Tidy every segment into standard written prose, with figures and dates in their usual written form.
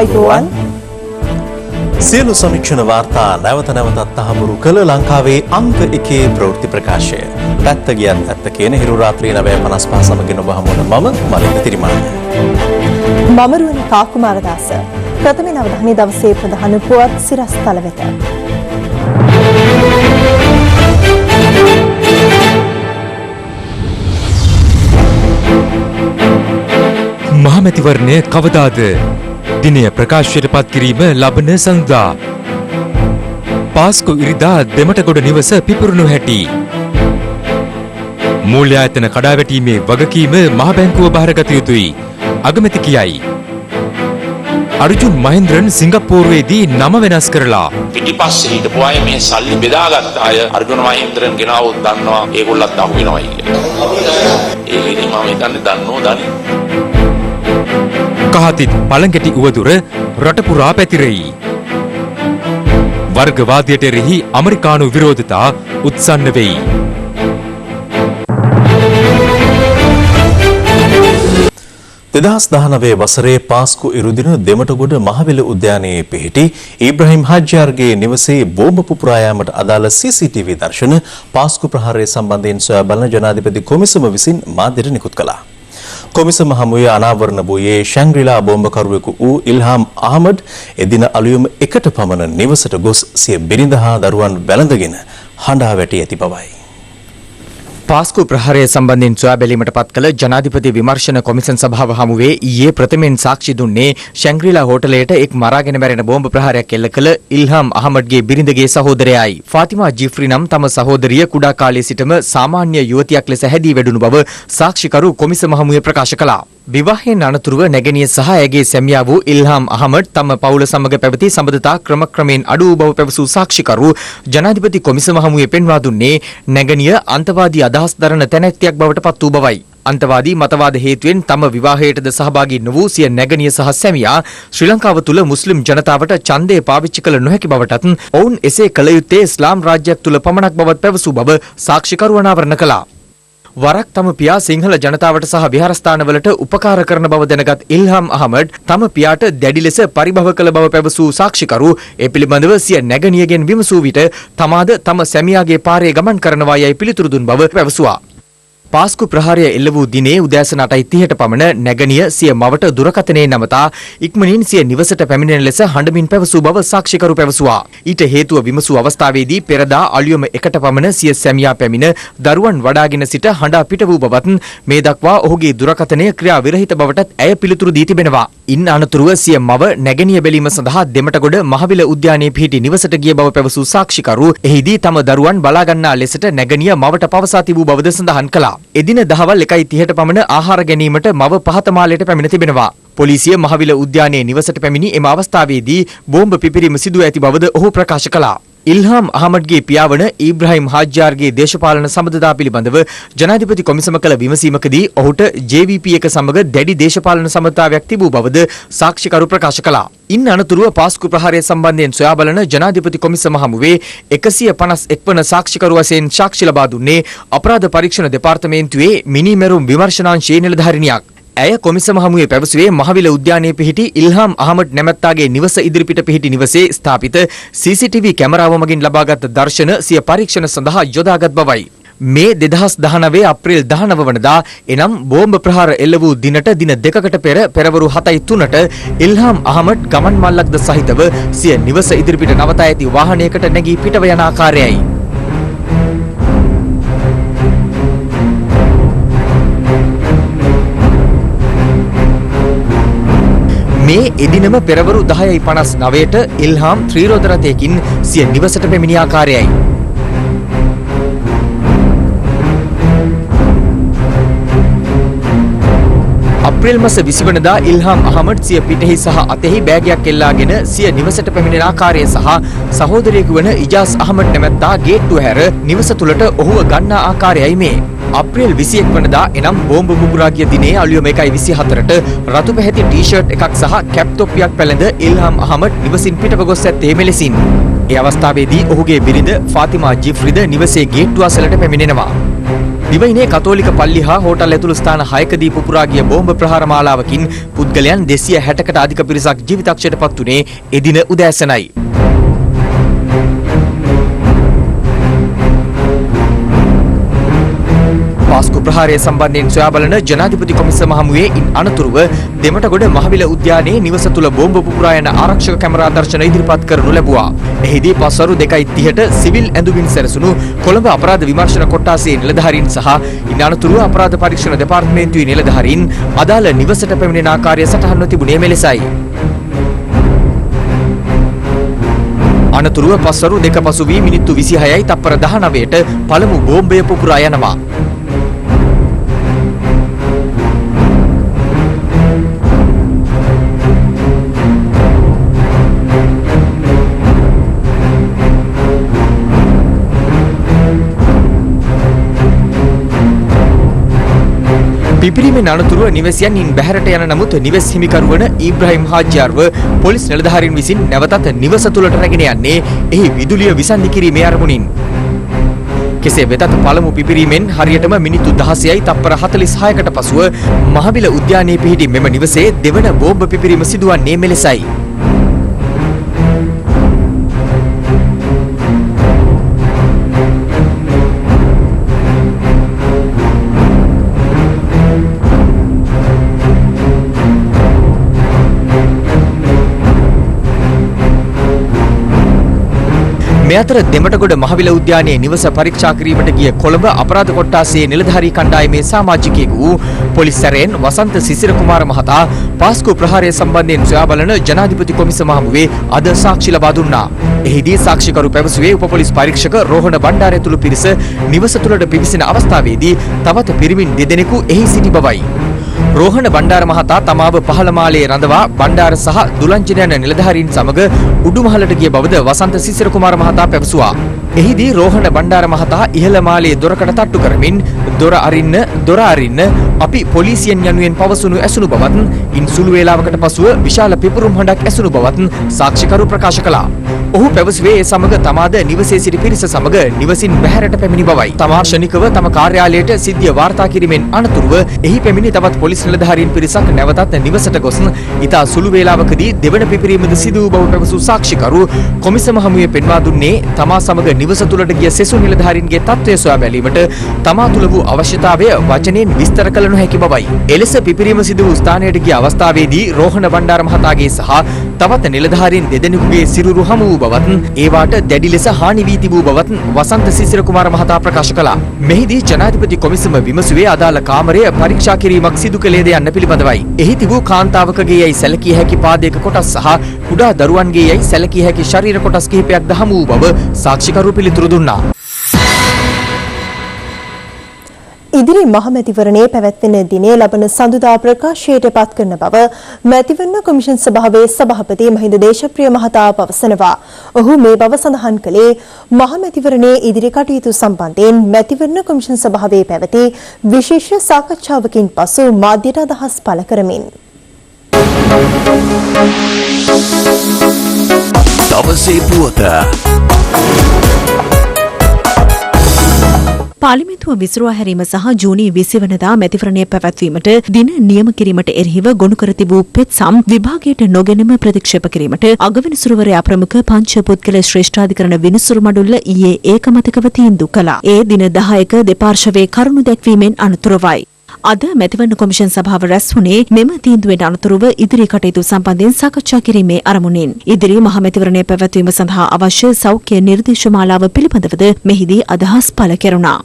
ආයුබෝවන් සියලු සමීක්ෂණ වාර්තා නැවත නැවතත් තහවුරු කළ ලංකාවේ අංක 1 ප්‍රවෘත්ති ප්‍රකාශය. පැත්ත ගියත් ඇත්ත කියන හිරු රාත්‍රී 9:55 සමගින් ඔබ හමුවන මම මලින්ද තිරිමාන. මම රුවනිකා කුමාරදාස. ප්‍රථම නවධානී දවසේ ප්‍රධාන පුවත් සිරස්තල වෙත. මහමැතිවරණය කවදාද? දිනය ප්‍රකාශයට පත් කිරීම ලබන සඳුදා. පාස්කු ඉරිදා දෙමටගොඩ නිවස පිපුරුණු හැටි. මූල්‍ය ආයතන කඩාවැටීමේ වගකීම මහ බැංකුව බාරගත යුතුයි. අගමැති කියයි. අර්ජුන් මහේන්ද්‍රන් සිංගප්පූරුවේදී නම වෙනස් කරලා. පිටිපස්සේ හිටපු අය මේ සල්ලි බෙදාගත්ත අය අර්ජුන මහේන්ද්‍රන් ගෙනාවොත් දන්නවා ඒගොල්ලත් අහු වෙනවා කියලා. ඒකෙදි මම හිතන්නේ දන්නෝ දනි. කහතිත් පළඟැටි උවදුර රට පුරා පැතිරෙයි. වර්ගවාදයට එරෙහි ඇමරිකානු විරෝධතා උත්සන්න වෙයි. දෙදහස් 19 වසරේ පාස්කු ඉරුදින දෙමටගොඩ මහවිල උද්‍යානයේ පිහිටි ඉබ්‍රහීම් හාජ්‍යාර්ගේ නිවසේ බෝම්බ පුපුරා යාමට අදාළ CCTV දර්ශන පාස්කු ප්‍රහාරය සම්බන්ධයෙන් සොයා බලන ජනාධිපති කොමිසම විසින් මාධ්‍යට නිකුත් කළා. කොමිසම හමුවේ අනාවරණ වූයේ ශැන්ග්‍රීලා බෝම්බකරුවෙකු වූ ඉල්හාම් අහමඩ් එදින අලුයම 1ට පමණ නිවසට ගොස් සිය බිරිඳ හා දරුවන් වැළඳගෙන හඬා වැටී ඇති බවයි. පාස්කු ප්‍රහාරය සම්බන්ධයෙන් සොයා බැලීමට පත් කළ ජනාධිපති විමර්ශන කොමිසන් සභාව හමුවේ ඊයේ ප්‍රථමයෙන් සාක්ෂි දුන්නේ ශැන්ග්‍රීලා හෝටලයට එක් මරාගෙන මැරෙන බෝම්බ ප්‍රහාරයක් එල්ල කළ ඉල්හාම් අහමඩ්ගේ බිරිඳගේ සහෝදරයයි. ෆාතිමා ජිෆ්රි නම් තම සහෝදරිය කුඩා කාලයේ සිටම සාමාන්‍ය යුවතියක් ලෙස හැදී වැඩුණු බව සාක්ෂිකරු කොමිසම හමුවේ ප්‍රකාශ කළා. විවාහයෙන් අනතුරුව නැගණිය සහ ඇගේ සැමියා වූ ඉල්හාම් අහමඩ් තම පවුල සමග පැවති සම්බන්ධතා ක්‍රමක්‍රමයෙන් අඩු වූ බව පැවසූ සාක්ෂිකරු ජනාධිපති කොමිසම හමුවේ පෙන්වා දුන්නේ නැගණිය අන්තවාදී අදහස් දරන තැනැත්තියක් බවට පත් වූ බවයි. අන්තවාදී මතවාද හේතුවෙන් තම විවාහයටද සහභාගී නොවූ සිය නැගණිය සහ සැමියා ශ්‍රී ලංකාව තුළ මුස්ලිම් ජනතාවට ඡන්දය පාවිච්චි කළ නොහැකි බවටත් ඔවුන් එසේ කළ යුත්තේ ඉස්ලාම් රාජ්‍යයක් තුළ පමණක් බවත් පැවසූ බව සාක්ෂිකරු අනාවරණ කළා. වරක් තම පියා සිංහල ජනතාවට සහ විහාරස්ථානවලට උපකාර කරන බව දැනගත් ඉල්හාම් අහමඩ් තම පියාට දැඩි ලෙස පරිභව කළ බව පැවසූ සාක්ෂිකරු ඒ පිළිබඳව සිය නැගණියගෙන් විමසූ විට තමාද තම සැමියාගේ පාරේ ගමන් කරනවා යයි පිළිතුරු දුන් බව පැවසුවා. පාස්කු ප්‍රහාරය එල්ල වූ දිනේ උදෑසන 8:30ට පමණ නැගණිය සිය මවට දුරකථනයේ නමතා ඉක්මනින් සිය නිවසට පැමිණෙන ලෙස හඬමින් පැවසූ බව සාක්ෂිකරු පැවසුවා. ඊට හේතුව විමසූ අවස්ථාවේදී පෙරදා අලුයම 1ට පමණ සිය සැමියා පැමිණ දරුවන් වඩාගෙන සිට හඬා පිට වූ බවත් මේ දක්වා ඔහුගේ දුරකථනය ක්‍රියා විරහිත බවටත් ඇය පිළිතුරු දී තිබෙනවා. ඉන් අනතුරුව සිය මව නැගණිය බැලීම සඳහා දෙමටගොඩ මහවිල උද්‍යානයේ පිහිටි නිවසට ගිය බව පැවසූ සාක්ෂිකරු එහිදී තම දරුවන් බලා ගන්නා ලෙසට නැගණිය මවට පවසා තිබූ බවද සඳහන් කළා. එදින දහවල් 1:30ට පමණ ආහාර ගැනීමට මව පහත මාලයට පැමිණ තිබෙනවා. පොලිසිය මහවිල උද්‍යානයේ නිවසට පැමිණි එම අවස්ථාවේදී බෝම්බ පිපිරීම සිදුව ඇති බවද ඔහු ප්‍රකාශ කළා. ඉල්හාම් අහමඩ්ගේ පියාවන ඉබ්‍රහීම් හාජ්‍යාර්ගේ දේශපාලන සම්බන්ධතා පිළිබඳව ජනාධිපති කොමිසම කළ විමසීමකදී ඔහුට JVP එක සමග දැඩි දේශපාලන සම්බන්ධතාවයක් තිබූ බවද සාක්ෂිකරු ප්‍රකාශ කළා. ඉන් අනතුරුව පාස්කු ප්‍රහාරය සම්බන්ධයෙන් සොයා බලන ජනාධිපති කොමිසම හමුවේ 151 වන සාක්ෂිකරු වශයෙන් සාක්ෂි ලබා දුන්නේ අපරාධ පරීක්ෂණ දෙපාර්තමේන්තුවේ මිනිමෙරුම් විමර්ශනාංශයේ නිලධාරිනියක්. ඇය කොමිසම හමුවේ පැවසුවේ මහවිල උද්‍යානයේ පිහිටි ඉල්හාම් අහමඩ් නැමැත්තාගේ නිවස ඉදිරිපිට පිහිටි නිවසේ ස්ථාපිත CCTV කැමරාව මගින් ලබාගත් දර්ශන සිය පරීක්ෂණ සඳහා යොදාගත් බවයි. මේ 2019 අප්‍රේල් 19 වනදා එනම් බෝම්බ ප්‍රහාර එල්ල වූ දිනට දින දෙකකට පෙර පෙරවරු 7:03ට ඉල්හාම් අහමඩ් ගමන් මල්ලක්ද සහිතව සිය නිවස ඉදිරිපිට නවතා ඇති වාහනයකට නැගී පිටව යන ආකාරයයි. මේ එදිනම පෙරවරු 10:59ට ඉල්හාම් ත්‍රිරෝද රථයකින් සිය නිවසට පැමිණි ආකාරයයි. අප්‍රේල් මාස 20 වනදා ඉල්හාම් අහමඩ් සිය පිටෙහි සහ අතෙහි බෑගයක් එල්ලාගෙන සිය නිවසට පැමිණෙන ආකාරය සහ සහෝදරයෙකු වන ඉජාස් අහමඩ් නැමැත්තා ගේට්ටුව හැර නිවස තුළට ඔහුව ගන්නා ආකාරයයි මේ. අප්‍රේල් 21 වනදා එනම් බෝම්බ පුපුරා ගිය දිනේ අලුයම 1:24ට රතු පැහැති ටී-ෂර්ට් එකක් සහ කැප් තොප්පියක් පැළඳ ඉල්හාම් අහමඩ් නිවසින් පිටව ගොස් ඇත්තේ මෙලෙසින්. ඒ අවස්ථාවේදී ඔහුගේ බිරිඳ ෆාතිමා ජිෆ්රිද නිවසේ ගේට්ටුව අසලට පැමිණෙනවා. දිවයිනේ කතෝලික පල්ලි හා හෝටල් ඇතුළු ස්ථාන 6කදී පුපුරා ගිය බෝම්බ ප්‍රහාර මාලාවකින් පුද්ගලයන් 260කට අධික පිරිසක් ජීවිතක්ෂයට පත් වුණේ එදින උදෑසනයි. පාස්කු ප්‍රහාරය සම්බන්ධයෙන් සොයා බලන ජනාධිපති කොමිසම හමුවේ ඉන් අනතුරුව දෙමටගොඩ මහවිල උද්‍යානයේ නිවස තුළ බෝම්බ පුපුරා යන ආරක්ෂක කැමරා දර්ශන ඉදිරිපත් කරනු ලැබුවා. එහිදී පස්වරු 2:30ට සිවිල් ඇඳුමින් සැරසුණු කොළඹ අපරාධ විමර්ශන කොට්ටාසයේ නිලධාරීන් සහ ඉන් අනතුරුව අපරාධ පරීක්ෂණ දෙපාර්තමේන්තුවේ නිලධාරීන් අදාළ නිවසට පැමිණෙන ආකාරය සටහන්ව තිබුණේ මෙලෙසයි. අනතුරුව පස්වරු 2 පසු වී මිනිත්තු 26යි තප්පර 19ට පළමු බෝම්බය පුපුරා යනවා. පිපිරීමෙන් අනතුරුව නිවසියන් ඉන් බැහැරට යන නමුත් නිවෙස් හිමිකරු වන ඊබ්‍රහීම් හාජ්‍යාර්ව පොලිස් නිලධාරීන් විසින් නැවතත් නිවස තුළට රැගෙන යන්නේ එහි විදුලිය විසන්ධි කිරීමේ අරමුණින්. කෙසේ වෙතත් පළමු පිපිරීමෙන් හරියටම මිනිත්තු 16යි තප්පර 46කට පසුව මහවිල උද්‍යානයේ පිහිටි මෙම නිවසේ දෙවන බෝම්බ පිපිරීම සිදුවන්නේ මෙලෙසයි. මේ අතර දෙමටගොඩ මහවිල උද්‍යානයේ නිවස පරීක්ෂා කිරීමට ගිය කොළඹ අපරාධ කොට්ටාසයේ නිලධාරී කණ්ඩායමේ සමාජිකයෙකු වූ පොලිස් සැරයෙන් වසන්ත සිසිර කුමාර මහතා පාස්කු ප්‍රහාරය සම්බන්ධයෙන් සොයා බලන ජනාධිපති කොමිසම හමුවේ අද සාක්ෂි ලබා දුන්නා. එහිදී සාක්ෂිකරු පැවසුවේ උප පොලිස් පරීක්ෂක රෝහණ බණ්ඩාර ඇතුළු පිරිස නිවස තුළට පිවිසෙන අවස්ථාවේදී තවත් පිරිමින් දෙදෙනෙකු එහි සිටි බවයි. රෝහණ බණ්ඩාර මහතා තමාව පහළ මාලයේ රඳවා බණ්ඩාර සහ දුලංජන යන නිලධාරීන් සමග උඩුමහලට ගිය බවද වසන්ත සිසිර කුමාර මහතා පැවසුවා. එහිදී රෝහණ බණ්ඩාර මහතා ඉහළ මාලයේ දොරකට තට්ටු කරමින් දොර අරින්න අපි පොලිසියෙන් යනුවෙන් පවසනු ඇසුණු බවත් ඉන් සුළු වේලාවකට පසුව විශාල පිපුරුම් හඬක් ඇසුණු බවත් සාක්ෂිකරු ප්‍රකාශ කළා. ඔහු පැවසුවේ ඒ සමග තමාද නිවසේ සිටි පිරිස සමග නිවසින් බැහැරට පැමිණි බවයි. තමා ක්ෂණිකව තම කාර්යාලයට සිද්ධිය වාර්තා කිරීමෙන් අනතුරුව එහි පැමිණි තවත් පොලිස් නිලධාරීන් පිරිසක් නැවතත් නිවසට ගොස් ඉතා සුළු වේලාවකදී දෙවන පිපිරීමද සිදු වූ බව පැවසූ සාක්ෂිකරු කොමිසම හමුවේ පෙන්වා දුන්නේ තමා සමග නිවස තුළට ගිය සෙසු නිලධාරීන්ගේ තත්ත්වය සොයා බැලීමට තමා තුළ වූ අවශ්‍යතාවය වචනයෙන් විස්තර කළ නොහැකි බවයි. එලෙස පිපිරීම සිදු වූ ස්ථානයට ගිය අවස්ථාවේදී රෝහණ බණ්ඩාර මහතාගේ සහ තවත් නිලධාරීන් දෙදෙනෙකුගේ සිරුරු හමු වූ බවත් ඒවාට දැඩි ලෙස හානි වී තිබූ බවත් වසන්ත සිසිර කුමාර මහතා ප්‍රකාශ කළා. මෙහිදී ජනාධිපති කොමිසම විමසුවේ අදාළ කාමරය පරීක්ෂා කිරීමක් සිදු කළේද යන්න පිළිබඳවයි. එහි තිබූ කාන්තාවකගේ යයි සැලකිය හැකි පාදයක කොටස් සහ කුඩා දරුවන්ගේ යයි සැලකිය හැකි ශරීර කොටස් කිහිපයක් ද හමු වූ බව සාක්ෂිකරු පිළිතුරු දුන්නා. ඉදිරි මහමැතිවරණයේ පැවැත්වෙන දිනේ ලබන සඳුදා ප්‍රකාශයට පත් කරන බව මැතිවරණ කොමිෂන් සභාවේ සභාපති මහින්ද දේශප්‍රිය මහතා පවසනවා. ඔහු මේ බව සඳහන් කළේ මහමැතිවරණයේ ඉදිරි කටයුතු සම්බන්ධයෙන් මැතිවරණ කොමිෂන් සභාවේ පැවති විශේෂ සාකච්ඡාවකින් පසු මාධ්‍යට අදහස් පළ කරමින්. දවසේ පුවත පාර්ලිමේන්තුව විසිරුවා හැරීම සහ ජූනි 20 වනදා මැතිවරණය පැවැත්වීමට දින නියම කිරීමට එරෙහිව ගොනු කර තිබූ පෙත්සම් විභාගයට නොගෙනම ප්‍රතික්ෂේප කිරීමට අගවිනිසුරුවරයා ප්‍රමුඛ පංච පුද්ගල ශ්‍රේෂ්ඨාධිකරණ විනිසුරු මඩුල්ල ඊයේ ඒකමතකව තීන්දුව කළා. ඒ දින 10ක දෙපාර්ශවයේ කරුණු දැක්වීමෙන් අනතුරුවයි. අද මැතිවරණ කොමිෂන් සභාව රැස් වුණේ මෙම තීන්දුවෙන් අනතුරුව ඉදිරි කටයුතු සම්බන්ධයෙන් සාකච්ඡා කිරීමේ අරමුණින්. ඉදිරි මහමැතිවරණය පැවැත්වීම සඳහා අවශ්‍ය සෞඛ්‍ය නිර්දේශමාලාව පිළිබඳවද මෙහිදී අදහස් පළ කෙරුණා.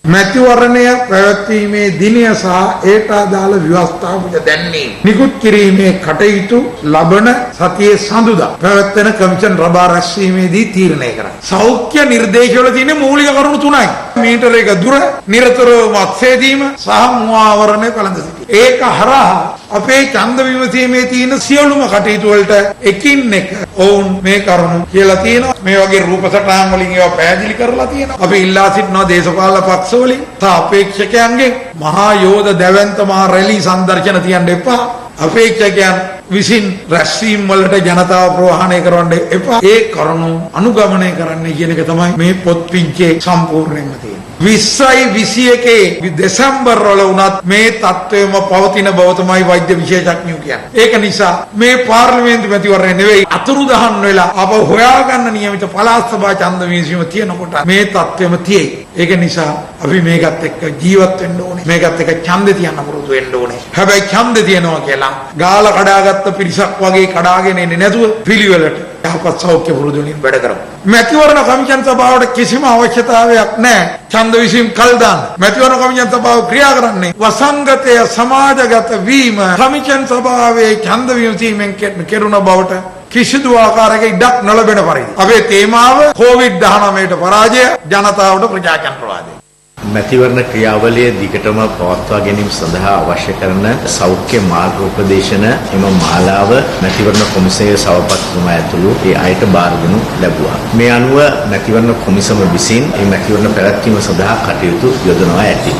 මැතිවරණය පැවැත්වීමේ දිනය සහ ඒට අදාළ ව්‍යවස්ථාවක දැන්වීම නිකුත් කිරීමේ කටයුතු ලබන සතියේ සඳුදා පැවැත්වෙන කමිෂන් රබා රැස්වීමේදී තීරණය කරයි. සෞඛ්‍ය නිර්දේශවල තියෙන මූලික කරුණු තුනයි. මීටර එක දුර නිරතුරුව මත්සේදීම සහ මුවාවරණය කළඳ සිටීම. ඒක හරහා අපේ ඡන්ද විමසීමේ තියෙන සියලුම කටයුතු වලට එකින් එක ඔවුන් මේ කරුණු කියලා තියෙනවා. මේ වගේ රූප සටහන් වලින් ඒවා පැහැදිලි කරලා තියෙනවා. අපි ඉල්ලා සිටිනවා දේශපාලන පක්ෂ වලින් අපේක්ෂකයන්ගේ මහා යෝධ දැවැන්ත මහා රැලි සංදර්ශන තියන්න එපා. අපේක්ෂකයන් විසින් රැස්වීම් වලට ජනතාව ප්‍රවාහනය කරන්න එපා. ඒ කරුණු අනුගමනය කරන්න කියන එක තමයි මේ පොත් පිංචේ සම්පූර්ණයෙන්ම තියෙන්නේ. 2021 දෙසැම්බර් වල වුණත් මේ තත්ත්වයම පවතින බව තමයි වෛද්‍ය විශේෂඥයෝ කියන්නේ. ඒක නිසා මේ පාර්ලිමේන්තු මැතිවරණය නෙවෙයි අතුරුදහන් වෙලා අප හොයාගන්න නියමිත පළාත් සභා ඡන්ද විසීම තියෙනකොට මේ තත්ත්වෙම තියෙයි. ඒක නිසා අපි මේකත් එක්ක ජීවත් වෙන්න ඕනේ. මේකත් එක්ක ඡන්දේ තියන්න පුරුදු වෙන්න ඕනේ. හැබැයි ඡන්දේ තියනවා කියලා ගාලා කඩාගත්ත පිරිසක් වගේ කඩාගෙන එන්නේ නැතුව පිළිවෙලට යහපත් සෞඛ්‍ය පුරුදු වලින් වැඩ කරමු. මැතිවරණ කමිෂන් සභාවට කිසිම අවශ්‍යතාවයක් නැහැ ඡන්ද විසීම කල් දාන්න. මැතිවරණ කමිෂන් සභාව ක්‍රියා කරන්නේ වසංගතය සමාජගත වීම කමිෂන් සභාවේ ඡන්ද විසීමෙන් කෙරුණ බවට කිසිදු ආකාරයක ඉඩක් නොලැබෙන පරිදි. අපේ තේමාව COVID-19ට පරාජය ජනතාවට ප්‍රජාතන්ත්‍රවාදය. මැතිවරණ ක්‍රියාවලිය දිගටම පවත්වා ගැනීම සඳහා අවශ්‍ය කරන සෞඛ්‍ය මාර්ගෝපදේශන එම මාලාව මැතිවරණ කොමිසමේ සභාපතිතුමා ඇතුළු ඒ අයට බාර දෙනු ලැබුවා. මේ අනුව මැතිවරණ කොමිසම විසින් මේ මැතිවරණ පැවැත්වීම සඳහා කටයුතු යොදනවා ඇති.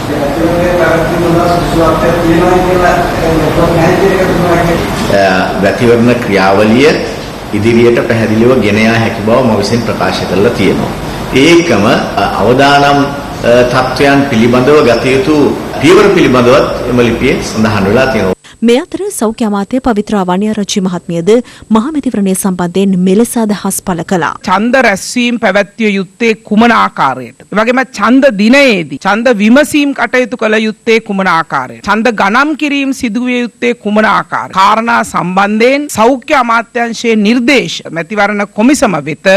මැතිවරණ ක්‍රියාවලිය ඉදිරියට පැහැදිලිව ගෙන යා හැකි බව මම විසින් ප්‍රකාශ කරලා තියෙනවා. ඒකම අවදානම් තත්ත්වයන් පිළිබඳව ගත යුතු පියවර පිළිබඳවත් එම ලිපියේ සඳහන් වෙලා තියෙනවා. මේ අතර සෞඛ්‍ය අමාත්‍ය පවිත්‍රා වන්‍යාරච්චි මහත්මියද මහමැතිවරණය සම්බන්ධයෙන් මෙලෙස අදහස් පළ කළා. ඡන්ද රැස්වීම පැවැත්විය යුත්තේ කුමන ආකාරයට? ඒ වගේම ඡන්ද දිනයේදී ඡන්ද විමසීම් කටයුතු කළ යුත්තේ කුමන ආකාරයට? ඡන්ද ගණන් කිරීම සිදුවිය යුත්තේ කුමන ආකාරයට? කාරණා සම්බන්ධයෙන් සෞඛ්‍ය අමාත්‍යාංශයේ නිර්දේශ මැතිවරණ කොමිසම වෙත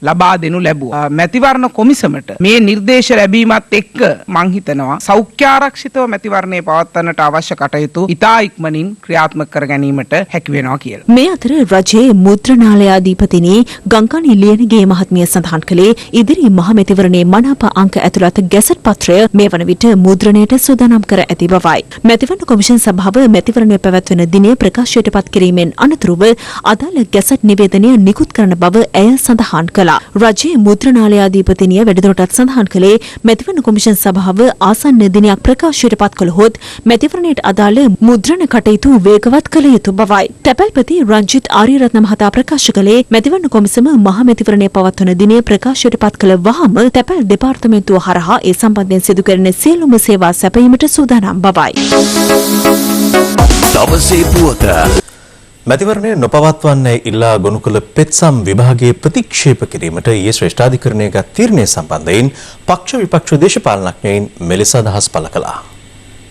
ලබා දෙනු ලැබුවා. මැතිවරණ කොමිසමට මේ නිර්දේශ ලැබීමත් එක්ක මං හිතනවා සෞඛ්‍ය ආරක්ෂිතව මැතිවරණය පවත්වන්නට අවශ්‍ය කටයුතු ඉතා ඉක්මනින් ක්‍රියාත්මක කර ගැනීමට හැකි වෙනවා කියලා. මේ අතර රජයේ මුද්‍රණාලයාධිපතිනි ගංගානි ලියනගේ මහත්මිය සඳහන් කළේ ඉදිරි මහමැතිවරණයේ මනාප අංක ඇතුළත් ගැසට් පත්‍රය මේ වන විට මුද්‍රණයට සූදානම් කර ඇති බවයි. මැතිවරණ කොමිෂන් සභාව මැතිවරණය පැවැත්වෙන දිනේ ප්‍රකාශයට පත් කිරීමෙන් අනතුරුව අදාළ ගැසට් නිවේදනය නිකුත් කරන බව ඇය සඳහන් කළා. රජයේ මුද්‍රණාලයාධිපතිනිය වැඩිදුරටත් සඳහන් කළේ මැතිවරණ කොමිෂන් සභාව ආසන්න දිනයක් ප්‍රකාශයට පත් කළහොත් මැතිවරණයට අදාළ මුද්‍රණ කටයුතු වේගවත් කළ යුතු බවයි. තැපැල්පති රංජිත් ආරියරත්න මහතා ප්‍රකාශ කළේ මැතිවරණ කොමිසම මහ මැතිවරණය පවත්වන දිනය ප්‍රකාශයට පත් කළ වහම තැපැල් දෙපාර්තමේන්තුව හරහා ඒ සම්බන්ධයෙන් සිදු කරන සියලුම සේවා සැපයීමට සූදානම් බවයි. දවසේ පුවත මැතිවරණය නොපවත්වන්නේ ඉල්ලා ගොනු කළ පෙත්සම් විභාගයේ ප්‍රතික්ෂේප කිරීමට ඊයේ ශ්‍රේෂ්ඨාධිකරණය ගත් තීරණය සම්බන්ධයෙන් පක්ෂ විපක්ෂ දේශපාලනඥයින් මෙලෙස අදහස් පළ කළා.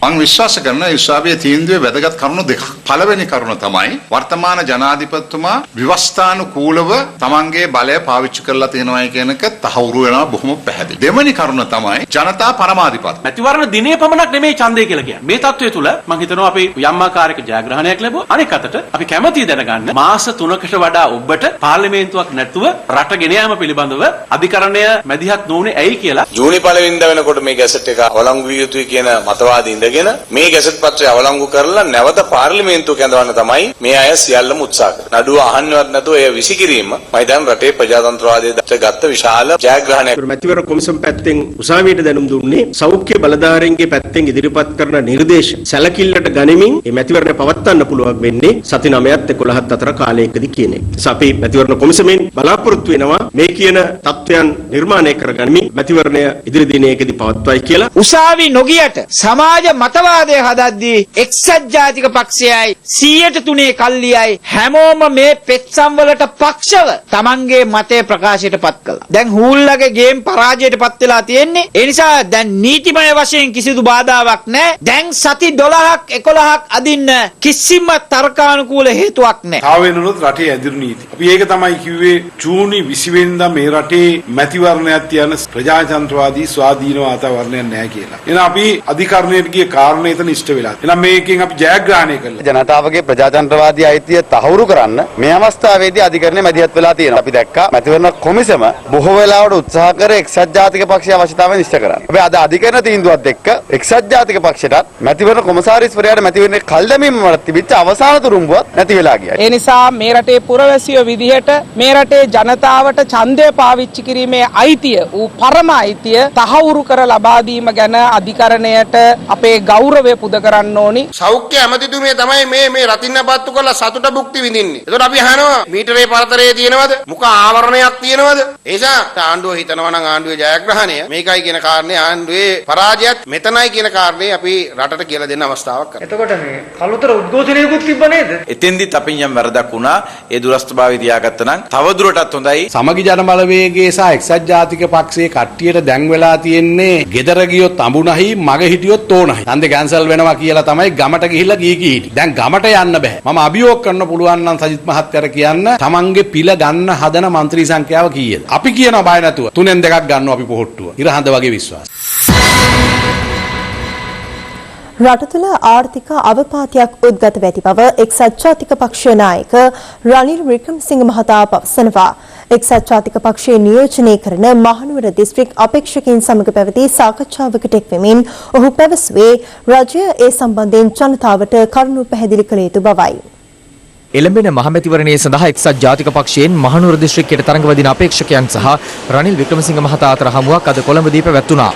මම විශ්වාස කරන ඉස්ලාමීය තීන්දුවේ වැදගත් කරුණු දෙකක්. පළවෙනි කරුණ තමයි වර්තමාන ජනාධිපතිතුමා ව්‍යවස්ථානුකූලව තමන්ගේ බලය පාවිච්චි කරලා තියෙනවා කියන එක තහවුරු වෙනවා බොහොම පැහැදිලි. දෙවෙනි කරුණ තමයි ජනතා පරමාධිපති. මැතිවරණ දිනේ පමණක් නෙමෙයි ඡන්දය කියලා කියන්නේ. මේ තත්ත්වය තුල මම හිතනවා අපි යම් ආකාරයක ජයග්‍රහණයක් ලැබුවා. අනෙක් අතට අපි කැමැති දැනගන්න මාස 3කට වඩා ඔබට පාර්ලිමේන්තුවක් නැතුව රට ගෙන යාම පිළිබඳව අධිකරණය මැදිහත් නොවුනේ ඇයි කියලා. ජූනි 1 වෙනිදා වෙනකොට මේ ගැසට් එක අවලංගු විය යුතුයි කියන මතවාදී මේ ගැසට් පත්‍රය අවලංගු කරලා නැවත පාර්ලිමේන්තුව කැඳවන්න තමයි මේ අය සියල්ලම උත්සාහ කරන්නේ. නඩුව අහන්නවත් නැතුව එය විසිකිරීම මම දැන් රටේ ප්‍රජාතන්ත්‍රවාදයට ගත්ත විශාල ජයග්‍රහණයක්. මැතිවරණ කොමිසම පැත්තෙන් උසාවියට දැනුම් දුන්නේ සෞඛ්‍ය බලධාරීන්ගේ පැත්තෙන් ඉදිරිපත් කරන නිර්දේශ සැලකිල්ලට ගනිමින් මේ මැතිවරණය පවත්වන්න පුළුවන් වෙන්නේ සති 9ත් 11ත් අතර කාලයකදී කියන එක. අපි මැතිවරණ කොමිසමෙන් බලාපොරොත්තු වෙනවා මේ කියන තත්ත්වයන් නිර්මාණය කරගනිමින් මැතිවරණය ඉදිරි දිනයකදී පවත්වයි කියලා. උසාවි නොගියට සමාජ මතවාදය හදද්දී එක්සත් ජාතික පක්ෂයයි 103 කල්ලියයි හැමෝම මේ පෙත්සම් වලට පක්ෂව තමන්ගේ මතය ප්‍රකාශයට පත් කළා. දැන් හූල්ලගේ ගේම් පරාජයට පත් වෙලා තියෙන්නේ. ඒ නිසා දැන් නීතිමය වශයෙන් කිසිදු බාධාවක් නැහැ. දැන් සති 12ක් 11ක් අදින්න කිසිම තර්කානුකූල හේතුවක් නැහැ. තාවෙනුනොත් රටේ ඇදිරු නීති. අපි ඒක තමයි කිව්වේ ජූනි 20 වෙනිදා මේ රටේ මැතිවරණයක් තියන ප්‍රජාතන්ත්‍රවාදී ස්වාධීන වාතාවරණයක් නැහැ කියලා. එහෙනම් අපි අධිකරණයට ගිය කාරණේ එතන ඉෂ්ට වෙලා. එහෙනම් මේකෙන් අපි ජයග්‍රහණය කළා. ජනතාවගේ ප්‍රජාතන්ත්‍රවාදී අයිතිය තහවුරු කරන්න මේ අවස්ථාවේදී අධිකරණය මැදිහත් වෙලා තියෙනවා. අපි දැක්කා මැතිවරණ කොමිසම බොහෝ වෙලාවට උත්සාහ කර එක්සත් ජාතික පක්ෂයේ අවශ්‍යතාවය ඉෂ්ට කරන්න. හැබැයි අද අධිකරණ තීන්දුවත් එක්ක එක්සත් ජාතික පක්ෂයටත් මැතිවරණ කොමසාරිස්වරයාට මැතිවරණේ කල් දැමීම වල තිබිච්ච අවසාන තුරුම්බුවත් නැති වෙලා ගියා. ඒ නිසා මේ රටේ පුරවැසියෝ විදිහට මේ රටේ ජනතාවට ඡන්දය පාවිච්චි කිරීමේ අයිතිය ඌ පරම අයිතිය තහවුරු කර ලබා දීම ගැන අධිකරණයට අපේ ගෞරවය පුද කරන්න ඕනි. සෞඛ්‍ය ඇමතිතුමිය තමයි මේ රතින්න පත්තු කරලා සතුට භුක්ති විඳින්නේ. ඒතකොට අපි අහනවා මීටරේ පරතරයේ තියෙනවද? මුඛ ආවරණයක් තියෙනවද? ඒ නිසා ආණ්ඩුව හිතනවා නම් ආණ්ඩුවේ ජයග්‍රහණය මේකයි කියන කාරණේ ආණ්ඩුවේ පරාජයත් මෙතනයි කියන කාරණේ අපි රටට කියලා දෙන්න අවස්ථාවක් කරනවා. එතකොට මේ කලුතර උද්ඝෝෂණයකුත් තිබ්බ නේද? එතෙන්දිත් අපි යම් වැරදක් වුණා. ඒ දුරස්ථභාවය තියාගත්තා නම් තව දුරටත් හොඳයි. සමගි ජන බලවේගයේ සහ එක්සත් ජාතික පක්ෂයේ කට්ටියට දැන් වෙලා තියෙන්නේ ගෙදර ගියොත් අඹුණහි මග හිටියොත් ඕනහයි. ඡන්දේ කැන්සල් වෙනවා කියලා තමයි ගමට ගිහිල්ලා කී හිටි. දැන් ගමට යන්න බෑ. මම අභියෝග කරන්න පුළුවන් නම් සජිත් මහත්තයාට කියන්න තමන්ගේ පිළ ගන්න හදන മന്ത്രി සංඛ්‍යාව කීයද? අපි කියනවා බය නැතුව 3න් 2ක් ගන්නවා අපි පොහොට්ටුව. ඉරහඳ වගේ විශ්වාස. රට තුළ ආර්ථික අවපාතයක් උද්ගත ඇති බව එක්සත් ජාතික පක්ෂ නායක රනිල් වික්‍රමසිංහ මහතා පවසනවා. එක්සත් ජාතික පක්ෂයේ නියෝජනය කරන මහනුවර දිස්ත්‍රික් අපේක්ෂකයින් සමග පැවති සාකච්ඡාවකට එක් වෙමින් ඔහු පැවසුවේ රජය ඒ සම්බන්ධයෙන් ජනතාවට කරුණු පැහැදිලි කළ යුතු බවයි. එළඹෙන මහමැතිවරණයේ සඳහා එක්සත් ජාතික පක්ෂයෙන් මහනුවර දිස්ත්‍රික්කයට තරඟ වදින අපේක්ෂකයන් සහ රනිල් වික්‍රමසිංහ මහතා අතර හමුවක් අද කොළඹදී පැවැත්වුණා.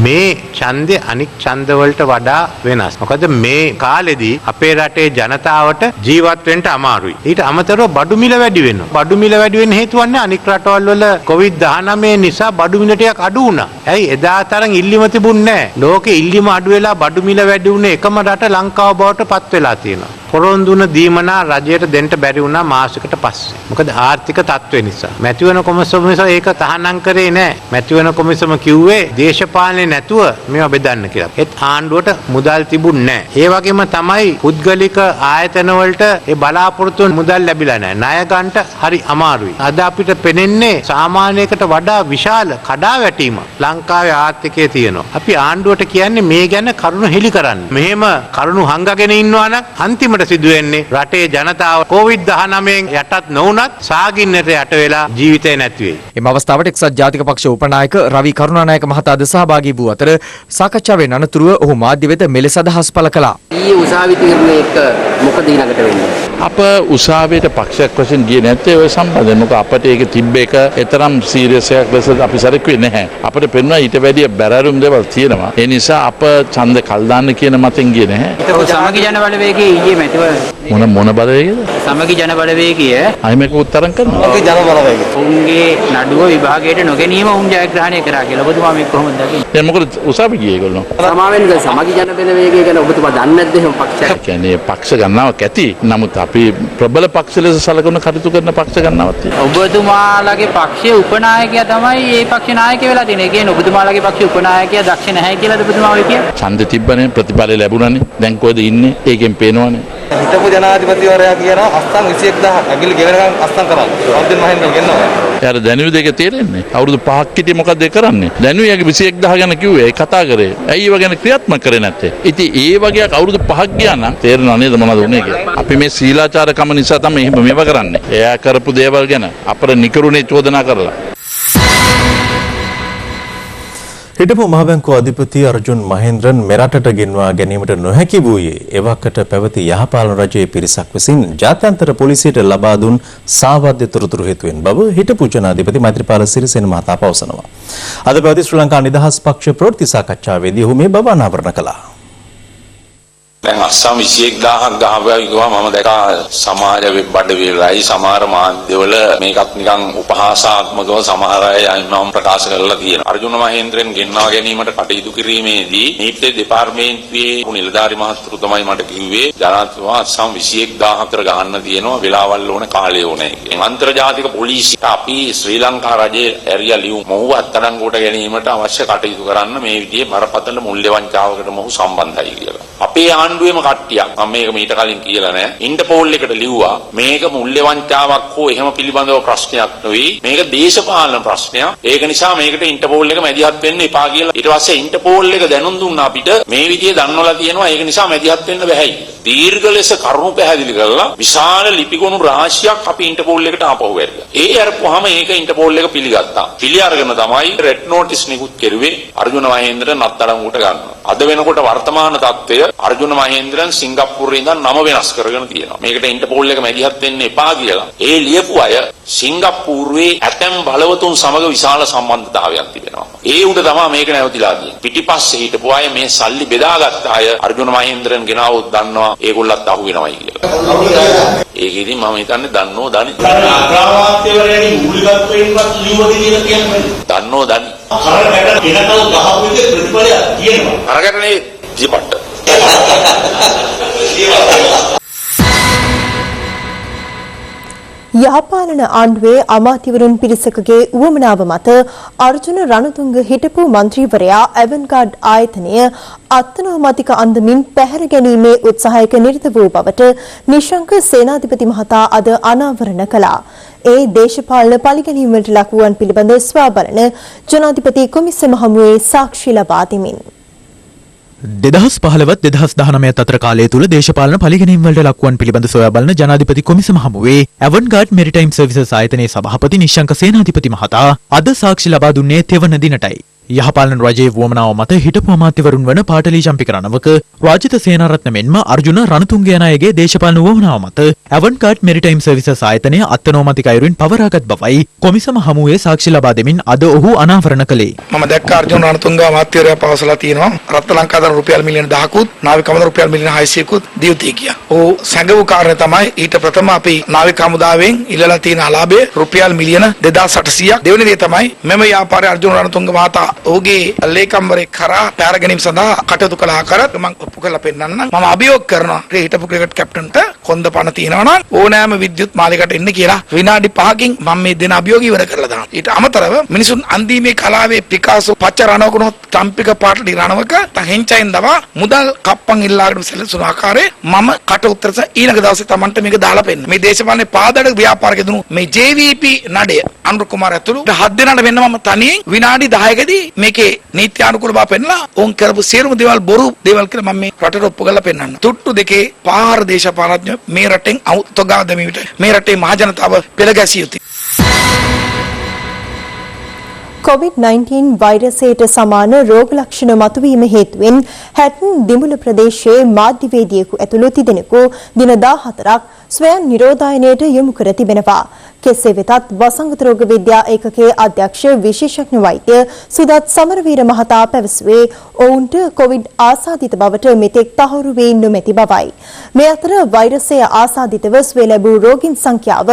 මේ ඡන්දය අනික් ඡන්දවලට වඩා වෙනස්. මොකද මේ කාලෙදී අපේ රටේ ජනතාවට ජීවත් වෙන්න අමාරුයි. ඊට අමතරව බඩු මිල වැඩි වෙනවා. බඩු මිල වැඩි වෙන්න හේතුව අනික් රටවල් වල COVID-19 නිසා බඩු මිල ටිකක් අඩු වුණා. ඇයි එදා තරම් ඉල්ලීම තිබුණේ නැහැ. ලෝකෙ ඉල්ලීම අඩු වෙලා බඩු මිල වැඩි වුණේ එකම රට ලංකාව බවට පත් වෙලා තියෙනවා. පොරොන්දුන දීමනා රජයට දෙන්න බැරි වුණා මාසයකට පස්සේ. මොකද ආර්ථික තත්ත්වය නිසා. මැතිවරණ කොමිසම ඒක තහනම් කරේ නැහැ. මැතිවරණ කොමිසම කිව්වේ දේශපාලනේ නැතුව මේවා බෙදන්න කියලා. ඒත් ආණ්ඩුවට මුදල් තිබුණේ නැහැ. ඒ වගේම තමයි පුද්ගලික ආයතන වලට ඒ බලාපොරොත්තු මුදල් ලැබිලා නැහැ. ණය ගන්නට හරි අමාරුයි. අද අපිට පෙනෙන්නේ සාමාන්‍යයකට වඩා විශාල කඩාවැටීම ලංකාවේ ආර්ථිකයේ තියෙනවා. අපි ආණ්ඩුවට කියන්නේ මේ ගැන කරුණු හෙලි කරන්න. මෙහෙම කරුණු හංගගෙන ඉන්නවා නම් අන්තිමට සිදුවෙන්නේ රටේ ජනතාව COVID-19 යටත් නොවුනත් සාගින්නට යට වෙලා ජීවිතේ නැති වෙයි. එම අවස්ථාවට එක්සත් ජාතික පක්ෂ උපනායක රවි කරුණානායක මහතාද සහභාගී වූ අතර සාකච්ඡාවෙන් අනතුරුව ඔහු මාධ්‍ය වෙත මෙලෙස අදහස් පළ කළා. ඊයේ උසාවි තීරණය එක්ක මොකද ඊළඟට වෙන්නේ? අප උසාවියට පක්ෂයක් වශයෙන් ගියේ නැත්තේ ඔය සම්බන්ධයෙන්. මොකද අපිට ඒක තිබ්බ එක තරම් සීරියස් එකක් ලෙස අපි සැලකුවේ නැහැ. අපිට පෙන්වනවා ඊට වැඩිය බැරෑරුම් දේවල් තියෙනවා. ඒ නිසා අප ඡන්ද කල් දාන්න කියන මතෙන් ගියේ නැහැ. සමගි ජන බලවේගයේ ඊයේ මැතිවරණ මොන බලවේගයද? සමගි ජන බලවේගය අයිමක උත්තරම් කරනවා. සමගි ජන බලවේගය. උන්ගේ නඩුව විභාගයට නොගැනීම උන් ජයග්‍රහණය කරා කියලා ඔබතුමා මේක කොහොමද දකින්නේ? දැන් මොකද උසාවි ගියේ ඒගොල්ලෝ? සමාවෙන්ද සමගි ජන බලවේගය ගැන ඔබතුමා දන්නේ නැද්ද එහෙම පක්ෂයක්? කියන්නේ පක්ෂ ගණනාවක් ඇති. නමුත් අපි ප්‍රබල පක්ෂ ලෙස සැලකන කටයුතු කරන පක්ෂ ගණනාවක් තියෙනවා. ඔබතුමාලගේ පක්ෂයේ උපනායකයා තමයි මේ පක්ෂ නායකයා වෙලා තියෙන්නේ. ඒ කියන්නේ ඔබතුමාලගේ පක්ෂයේ උපනායකයා දක්ෂ නැහැ කියලාද ඔබතුමා ඔය කියන්නේ? ඡන්ද තිබ්බනේ ප්‍රතිඵල ලැබුණානේ. දැන් කොහෙද ඉන්නේ? ඒකෙන් පේනවනේ. හිටපු ජනාධිපතිවරයා කියනවා අස්තන් 21000 ඇගිලි ගෙවනකම් අස්තන් කරන්න. අවුරුද්දෙන් මහින්දන් ගෙන්නවා. එයාට දැනුවේ දෙක තේරෙන්නේ. අවුරුදු 5ක් හිටියේ මොකද්ද ඒ කරන්නේ? දැනුවේ යගේ 21000 ගැන කිව්වේ. ඒ කතා කරේ. ඇයි ඒව ගැන ක්‍රියාත්මක කරේ නැත්තේ? ඉතින් ඒ වගේ අවුරුදු 5ක් ගියා නම් තේරෙනව නේද මොනවද උනේ කියලා. අපි මේ සීලාචාරකම නිසා තමයි එහෙම මේව කරන්නේ. එයා කරපු දේවල් ගැන අපර නිකරුණේ චෝදනා කරලා. හිටපු මහබැංකුව අධිපති අර්ජුන් මහේන්ද්‍රන් මෙරටට ගෙන්වා ගැනීමට නොහැකි වූයේ එවකට පැවති යහපාලන රජයේ පිරිසක් විසින් ජාත්‍යන්තර පොලිසියට ලබා දුන් සාවද්‍ය තොරතුරු හේතුවෙන් බව හිටපු ජනාධිපති මෛත්‍රීපාල සිරිසේන මහතා පවසනවා. අද පැවති ශ්‍රී ලංකා නිදහස් පක්ෂ ප්‍රවෘත්ති සාකච්ඡාවේදී ඔහු මේ බව අනාවරණ කළා. දැන් අස්සම් 21000ක් ගහපුවා මම දැක්කා සමාජ වෙබ් අඩවිවලයි සමහර මාධ්‍යවල මේකත් නිකන් උපහාසාත්මකව සමහර අය නම් ප්‍රකාශ කරලා තියෙනවා. අර්ජුන මහේන්ද්‍රන් ගෙන්වා ගැනීමට කටයුතු කිරීමේදී නීති දෙපාර්තමේන්තුවේ නිලධාරි මහත්තුරු තමයි මට කිව්වේ ජනාධිපතිතුමා අස්සම් 21000කට ගහන්න තියෙනවා වෙලාවල් ඕන කාලය ඕනේ. අන්තර්ජාතික පොලිසියට අපි ශ්‍රී ලංකා රජයේ ඇරියා ලියු මොහු අත්අඩංගුවට ගැනීමට අවශ්‍ය කටයුතු කරන්න මේ විදිහේ බරපතල මුල්‍ය වංචාවකට මොහු සම්බන්ධයි කියලා. අපේ ආණ්ඩුවේම කට්ටියක් මම මේක මීට කලින් කියලා නැහැ ඉන්ටර්පෝල් එකට ලිව්වා මේක මුල්‍ය වංචාවක් හෝ එහෙම පිළිබඳව ප්‍රශ්නයක් නෙවෙයි මේක දේශපාලන ප්‍රශ්නයක් ඒක නිසා මේකට ඉන්ටර්පෝල් එක මැදිහත් වෙන්න එපා කියලා ඊට පස්සේ ඉන්ටර්පෝල් එක දැනුම් දුන්නා අපිට මේ විදිය දන්වලා තියෙනවා ඒක නිසා මැදිහත් වෙන්න බැහැයි දීර්ඝ ලෙස කරුණු පැහැදිලි කරලා විශාල ලිපිගොනු රාශියක් අපි ඉන්ටර්පෝල් එකට ආපහු වැරිලා ඒ අරපුවාම ඒක ඉන්ටර්පෝල් එක පිළිගත්තා පිළි අරගෙන තමයි රෙඩ් නෝටිස් නිකුත් කෙරුවේ අර්ජුන මහේන්ද්‍රන් අත්අඩංගුවට ගන්නවා අද වෙනකොට වර්තමාන තත්ත්වය අර්ජුන මහේන්ද්‍රන් සිංගප්පූරුවේ ඉඳන් නම වෙනස් කරගෙන තියෙනවා. මේකට ඉන්ටර්පෝල් එක මැදිහත් වෙන්න එපා කියලා. ඒ ලියපු අය සිංගප්පූරුවේ ඇතැම් බලවතුන් සමග විශාල සම්බන්ධතාවයක් තිබෙනවා. ඒ උඩ තමයි මේක නැවතිලා තියෙන්නේ. පිටිපස්සේ හිටපු අය මේ සල්ලි බෙදාගත්ත අය අර්ජුන මහේන්ද්‍රන් ගෙනාවොත් දන්නවා ඒගොල්ලත් අහු වෙනවයි කියලා. ඒකෙදි මම හිතන්නේ දන්නෝ දනි. අග්‍රාමාත්‍යවරයාගේ මූලිකත්වයෙන්වත් ලියුවද කියලා කියන්නේ. දන්නෝ දනි. කරකට කෙනකල් ගහපු එකේ ප්‍රතිඵලයක් තියෙනවා. කරකට නෙවෙයි ජීපට්ට. යහපාලන ආණ්ඩුවේ අමාත්‍යවරුන් පිරිසකගේ උවමනාව මත අර්ජුන රණතුංග හිටපු මන්ත්‍රීවරයා ඇවන්ගාඩ් ආයතනය අත්නෝමතික අන්දමින් පැහැර ගැනීමේ උත්සාහයක නිරත වූ බවට නිශංක සේනාධිපති මහතා අද අනාවරණ කළා. ඒ දේශපාලන පරිගැනීමට ලක් වූවන් පිළිබඳ ස්වා බලන ජනාධිපති කොමිසම හමුවේ සාක්ෂි ලබා දෙමින් 2015 2019 අතර කාලය තුල දේශපාලන පරිගැනීම් වලට ලක්වන් පිළිබඳ සොයා බලන ජනාධිපති කොමිසම හමුවේ ඇවන්ගාඩ් මෙරිටයිම් සර්විසස් ආයතනයේ සභාපති නිශංක සේනාධිපති මහතා අද සාක්ෂි ලබා දුන්නේ තෙවන දිනටයි. යහපාලන රජයේ වුවමනාව මත හිටපු අමාත්‍යවරුන් වන පාටලී චම්පික රණවක, රාජිත සේනාරත්න මෙන්ම අර්ජුන රණතුංග යන අයගේ දේශපාලන වුවමනාව මත ඇවන්ගාඩ් මෙරිටයිම් සර්විසස් ආයතනය අත්නෝමතික අයුරින් පවරාගත් බවයි කොමිසම හමුවේ සාක්ෂි ලබා දෙමින් අද ඔහු අනාවරණ කළේ. මම දැක්ක අර්ජුන රණතුංග අමාත්‍යවරයා පවසලා තියෙනවා රත්න ලංකාදර රුපියල් මිලියන 10කුත් නාවික හමුදාව රුපියල් මිලියන 600කුත් දියුතිය කියා. ඔහු සැඟවු කාරණේ තමයි ඊට ප්‍රථම අපි නාවික හමුදාවෙන් ඉල්ලලා තියෙන අලාභය රුපියල් මිලියන 2800ක්. දෙවෙනි දේ තමයි මෙම ව්‍යාපාරයේ අර්ජුන රණතුංග මහතා ඔහුගේ ලේකම්වරයෙක් කරා පැහැර ගැනීම සඳහා කටයුතු කළ ආකාරයත් මම ඔප්පු කරලා පෙන්නන්නම්. මම අභියෝග කරනවා හිටපු ක්‍රිකට් කැප්ටන්ට කොන්ද පණ තියෙනවා නම් ඕනෑම විද්‍යුත් මාලිකට එන්න කියලා විනාඩි 5කින් මම මේ දෙන අභියෝගය ඉවර කරලා දානවා. ඊට අමතරව මිනිසුන් අන්දීමේ කලාවේ පිකාසෝ පච්ච රණවකුණොත් චම්පික පාටලි රණවක තහෙන්චයින් දවා මුදල් කප්පන් ඉල්ලාගෙන සැලසුණු ආකාරයේ මම කට උත්තරස ඊළඟ දවසේ Tamanට මේක දාලා පෙන්නන. මේ දේශපාලනේ පාදඩ ව්‍යාපාරික දුණු මේ JVP නඩය අනුර කුමාර ඇතුළු 7 දෙනාට වෙන්න මම තනියෙන් විනාඩි 10කදී මේකේ නීති අනුකූල බව පෙන්නලා ඕන් කරපු සියලුම දේවල් බොරු දේවල් කියලා මම මේ රටට ඔප්පු කරලා පෙන්නන්න. තුට්ටු දෙකේ පාර දේශපාලඥ මේ රටෙන් තොගා දැමීමට මේ රටේ මහ ජනතාව පෙළ ගැසිය යුතුයි. COVID-19 වෛරසයට සමාන රෝග ලක්ෂණ මතුවීම හේතුවෙන් හැටන් දිමුල ප්‍රදේශයේ මාධ්‍යවේදියෙකු ඇතුළු තිදෙනෙකු දින 14ක් ස්වයං නිරෝධායනයට යොමු කර තිබෙනවා. කෙසේ වෙතත් වසංගත රෝග විද්‍යා ඒකකයේ අධ්‍යක්ෂ විශේෂඥ වෛද්‍ය සුදත් සමරවීර මහතා පැවසුවේ ඔවුන්ට කොවිඩ් ආසාදිත බවට මෙතෙක් තහවුරු වී නොමැති බවයි. මේ අතර වෛරසය ආසාදිතව සුවය ලැබූ රෝගීන් සංඛ්‍යාව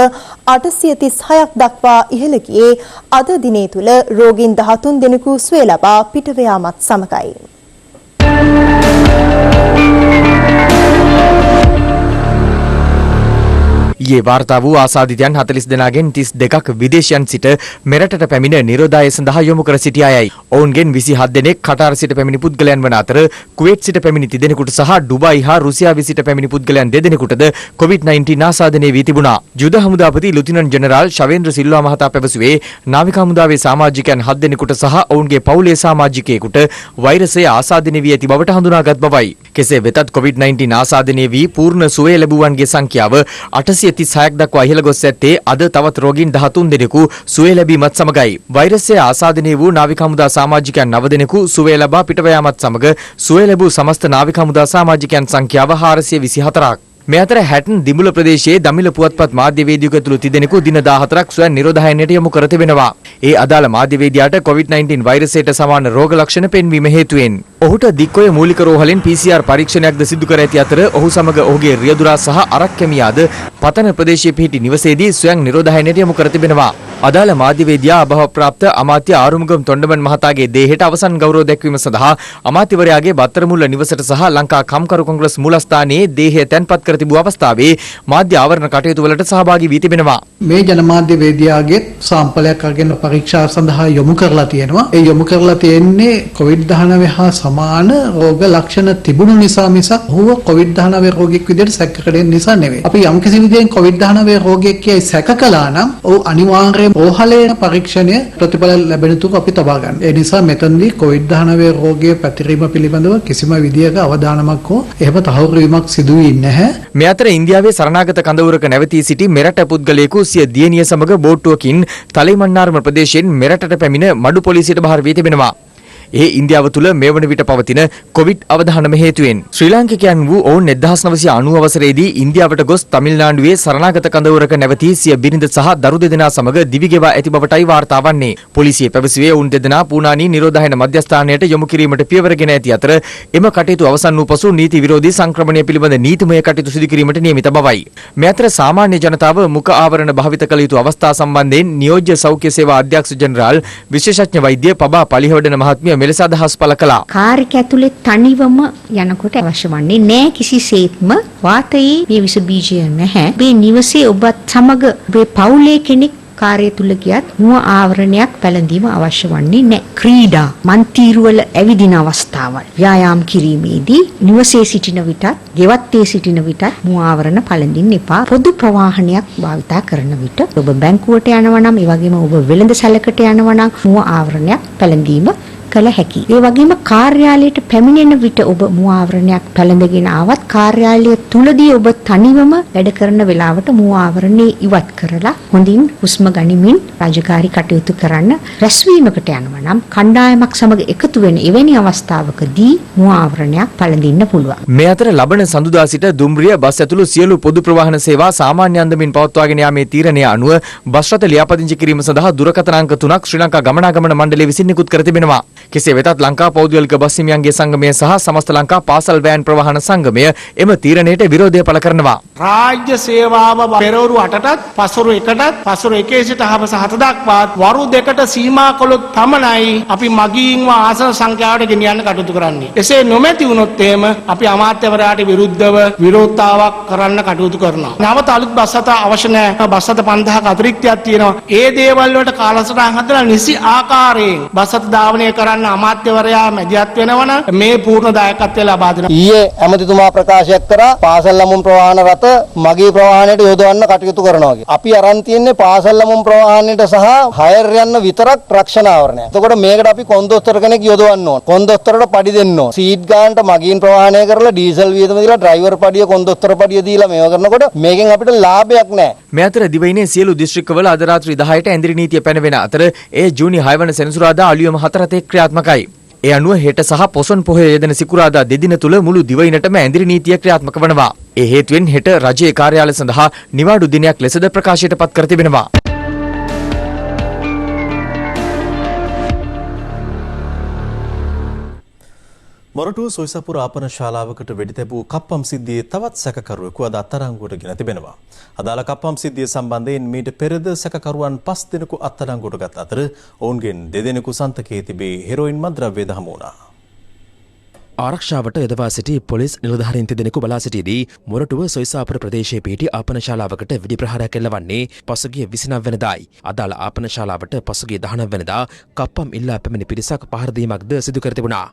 836ක් දක්වා ඉහළ ගියේ අද දිනේ තුල රෝගීන් 13 දෙනෙකු සුවය ලබා පිටව යාමත් සමගයි. ඊයේ වාර්තා වූ ආසාදිතයන් 40 දෙනාගෙන් 32ක් විදේශයන් සිට මෙරටට පැමිණ නිරෝධාය සඳහා යොමු කර සිටි අයයි. ඔවුන්ගෙන් 27 දෙනෙක් කටාර සිට පැමිණි පුද්ගලයන් වන අතර කුවේට් සිට පැමිණි 3 දෙනෙකුට සහ ඩුබායි හා රුසියාවේ සිට පැමිණි පුද්ගලයන් 2 දෙනෙකුටද COVID-19 ආසාදනය වී තිබුණා. යුද හමුදාපති ලුතිනන්ට් ජෙනරාල් ශවේන්ද්‍ර සිල්වා මහතා පැවසුවේ නාවික හමුදාවේ සමාජිකයන් 7 දෙනෙකුට සහ ඔවුන්ගේ පවුලේ සමාජිකයෙකුට වෛරසය ආසාදනය වී ඇති බවට හඳුනාගත් බවයි. කෙසේ වෙතත් COVID-19 ආසාදනය වී පූර්ණ සුවය ලැබුවන්ගේ සංඛ්‍යාව 836ක් දක්වා ඉහළ ගොස් ඇත්තේ අද තවත් රෝගීන් 13 දෙනෙකු සුවය ලැබීමත් සමගයි. වෛරසය ආසාදනය වූ නාවික හමුදා සමාජිකයන් 9 දෙනෙකු සුවය ලබා පිටව යාමත් සමග සුවය ලැබූ සමස්ත නාවික හමුදා සමාජිකයන් සංඛ්‍යාව 424ක්. මේ අතර හැටන් දිමුල ප්‍රදේශයේ දමිළ පුවත්පත් මාධ්‍යවේදියෙකු ඇතුළු 30 දෙනෙකු දින 14ක් ස්වයං නිරෝධායනයට යොමු කර තිබෙනවා. ඒ අදාළ මාධ්‍යවේදියාට COVID-19 වෛරසයට සමාන රෝග ලක්ෂණ පෙන්වීම හේතුවෙන් ඔහුට දික්කොය මූලික රෝහලෙන් PCR පරීක්ෂණයක්ද සිදු කර ඇති අතර ඔහු සමග ඔහුගේ රියදුරා සහ අරක් කැමියාද පතන ප්‍රදේශයේ පිහිටි නිවසේදී ස්වයං නිරෝධායනයට යොමු කර තිබෙනවා. අදාළ මාධ්‍යවේදියා අභවප්‍රාප්ත අමාත්‍ය ආරුමුගම් තොණ්ඩමන් මහතාගේ දේහයට අවසන් ගෞරව දැක්වීම සඳහා අමාත්‍යවරයාගේ බත්තරමුල්ල නිවසට සහ ලංකා කම්කරු කොංග්‍රස් මූලස්ථානයේ දේහය තැන්පත් කර තිබූ අවස්ථාවේ මාධ්‍ය ආවරණ කටයුතු වලට සහභාගී වී තිබෙනවා. මේ ජනමාධ්‍යවේදියාගේ සාම්පලයක් අරගෙන පරීක්ෂා සඳහා යොමු කරලා තියෙනවා. ඒ යොමු කරලා තියෙන්නේ COVID-19 හා සමාන රෝග ලක්ෂණ තිබුණු නිසා මිසක් ඔහුව COVID-19 රෝගියෙක් විදිහට සැක කරගෙන නිසා නෙවෙයි. අපි යම් කිසි විදිහෙන් COVID-19 රෝගියෙක් කියයි සැක කළා නම් ඔහු අනිවාර්යයෙන් රෝහලේ පරීක්ෂණය ප්‍රතිඵල ලැබෙන තුරු අපි තබා ගන්න. ඒ නිසා මෙතනදී COVID-19 රෝගය පැතිරීම පිළිබඳව කිසිම විදියක අවධානමක් හෝ එහෙම තහවුරු වීමක් සිදු වෙන්නේ නැහැ. මේ අතර ඉන්දියාවේ සරණාගත කඳවුරක නැවතී සිටි මෙරට පුද්ගලයෙකු සිය දියණිය සමග බෝට්ටුවකින් තලෙමන්නාරම ප්‍රදේශයෙන් මෙරටට පැමිණ මඩු පොලිසියට බහර වී තිබෙනවා. ඒ ඉන්දියාව තුළ මේ වන විට පවතින කොවිඩ් අවධානම හේතුවෙන් ශ්‍රී ලාංකිකයන් වූ ඔවුන් 1990 වසරේදී ඉන්දියාවට ගොස් තමිල්නාඩුවේ සරණාගත කඳවුරක නැවතී සිය බිරිඳ සහ දරු දෙදෙනා සමග දිවිගෙවා ඇති බවටයි වාර්තා වන්නේ. පොලිසිය පැවසුවේ ඔවුන් දෙදෙනා පූනානි නිරෝධායන මධ්‍යස්ථානයට යොමු කිරීමට පියවරගෙන ඇති අතර එම කටයුතු අවසන් වූ පසු නීති විරෝධී සංක්‍රමණය පිළිබඳ නීතිමය කටයුතු සිදු කිරීමට නියමිත බවයි. මේ අතර සාමාන්‍ය ජනතාව මුඛ ආවරණ භාවිත කළ යුතු අවස්ථා සම්බන්ධයෙන් නියෝජ්‍ය සෞඛ්‍ය සේවා අධ්‍යක්ෂ ජෙනරාල් විශේෂඥ වෛද්‍ය පබා පලිහවඩන මහත්මිය මෙලෙස අදහස් පළ කළා. කාර් එක ඇතුලේ තනිවම යනකොට අවශ්‍ය වන්නේ නෑ කිසිසේත්ම වාතයේ මේ විස බීජය නැහැ. මේ නිවසේ ඔබත් සමග මේ පවුලේ කෙනෙක් කාර්ය තුල ගියත් මුව ආවරණයක් පැළඳීම අවශ්‍ය වන්නේ නැහැ. ක්‍රීඩා, මන්තිරුවල ඇවිදින අවස්ථාවල්, ව්‍යායාම් කිරීමේදී නිවසේ සිටින විටත්, ගෙවත්තේ සිටින විටත් මුව ආවරණ පැළඳින්න එපා. පොදු ප්‍රවාහනයක් භාවිතා කරන විට ඔබ බැංකුවට යනවා නම්, ඒ වගේම ඔබ වෙළඳ සැලකට යනවා නම් මුව ආවරණයක් පැළඳීම කළ හැකි. ඒ වගේම කාර්යාලයට පැමිණෙන විට ඔබ මුව ආවරණයක් පැළඳගෙන ආවත් කාර්යාලය තුලදී ඔබ තනිවම වැඩ කරන වෙලාවට මුව ආවරණේ ඉවත් කරලා හොඳින් හුස්ම ගනිමින් රාජකාරී කටයුතු කරන්න. රැස්වීමකට යනවා නම් කණ්ඩායමක් සමග එකතු වෙන එවැනි අවස්ථාවකදී මුව ආවරණයක් පැළඳින්න පුළුවන්. මේ අතර ලබන සඳුදා සිට දුම්රිය බස් ඇතුළු සියලු පොදු ප්‍රවාහන සේවා සාමාන්‍ය අන්දමින් පවත්වාගෙන යාමේ තීරණය අනුව බස් රථ ලියාපදිංචි කිරීම සඳහා දුරකථන අංක 3ක් ශ්‍රී ලංකා ගමනාගමන මණ්ඩලය විසින් නිකුත් කර තිබෙනවා. කෙසේ වෙතත් ලංකා පෞද්ගලික බස් හිමියන්ගේ සංගමය සහ සමස්ත ලංකා පාසල් වෑන් ප්‍රවාහන සංගමය එම තීරණයට විරෝධය පළ කරනවා. රාජ්‍ය සේවාව පෙරවරු 8ටත් පසුරු 1ටත් පසුරු 1 සිට හවස 7 දක්වාත් වරු 2කට සීමා කළොත් පමණයි අපි මගීන්ව ආසන සංඛ්‍යාවට ගෙනියන්න කටයුතු කරන්නේ. එසේ නොමැති වුණොත් එහෙම අපි අමාත්‍යවරයාට විරුද්ධව විරෝධතාවක් කරන්න කටයුතු කරනවා. නැවත අලුත් බස් රථ අවශ්‍ය නැහැ. බස් රථ 5000ක අතිරික්තයක් තියෙනවා. ඒ දේවල් වලට කාලසටහන් හදලා නිසි ආකාරයෙන් බස් රථ ධාවනය කරන්න අමාත්‍යවරයා මැදිහත් වෙනවන මේ පූර්ණ දායකත්වය ලබා දෙනවා. ඊයේ ඇමතිතුමා ප්‍රකාශයක් කරා පාසල් ළමුන් ප්‍රවාහන රථ මගී ප්‍රවාහනයට යොදවන්න කටයුතු කරනවා කියලා. අපි අරන් තියන්නේ පාසල් ළමුන් ප්‍රවාහනයට සහ හයර් යන්න විතරක් රක්ෂණ ආවරණයක්. එතකොට මේකට අපි කොන්දොස්තර කෙනෙක් යොදවන්න ඕන. කොන්දොස්තරට පඩි දෙන්න ඕන. සීට් ගානට මගීන් ප්‍රවාහනය කරලා ඩීසල් වියදම දීලා ඩ්‍රයිවර් පඩිය කොන්දොස්තර පඩිය දීලා මේව කරනකොට මේකෙන් අපිට ලාභයක් නැහැ. මේ අතර දිවයිනේ සියලු දිස්ත්‍රික්කවල අද රාත්‍රී 10ට ඇඳිරි නීතිය පැනවෙන අතර ඒ ජූනි 6 වන සෙනසුරාදා අලුයම 4 තේ ක්‍රියාත්මකයි. ඒ අනුව හෙට සහ පොසොන් පොහොය යෙදෙන සිකුරාදා දෙදින තුල මුළු දිවයිනටම ඇඳිරි නීතිය ක්‍රියාත්මක වනවා. ඒ හේතුවෙන් හෙට රජයේ කාර්යාලය සඳහා නිවාඩු දිනයක් ලෙසද ප්‍රකාශයට පත් කර තිබෙනවා. මොරටුව සොයිසපුර ආපන ශාලාවකට වෙඩි තැබූ කප්පම් සිද්ධියේ තවත් සැකකරුවෙකු අද අත්අඩංගුවට ගෙන තිබෙනවා. අදාළ කප්පම් සිද්ධිය සම්බන්ධයෙන් මීට පෙරද සැකකරුවන් 5 දෙනෙකු අත්අඩංගුවට ගත් අතර ඔවුන්ගෙන් 2 දෙනෙකු සන්තකයේ තිබී හෙරොයින් මත්ද්‍රව්‍ය හමු වුණා. ආරක්ෂාවට යොදවා සිටි පොලිස් නිලධාරීන් දෙදෙනෙකු බලා සිටියේදී මොරටුව සොයිසාපුර ප්‍රදේශයේ පිහිටි ආපන ශාලාවකට වෙඩි ප්‍රහාරයක් එල්ලවන්නේ පසුගිය 29 වෙනිදායි. අදාළ ආපන ශාලාවට පසුගිය 19 වෙනිදා කප්පම් ඉල්ලා පැමිණි පිරිසක් පහර දීමක්ද සිදු කර තිබුණා.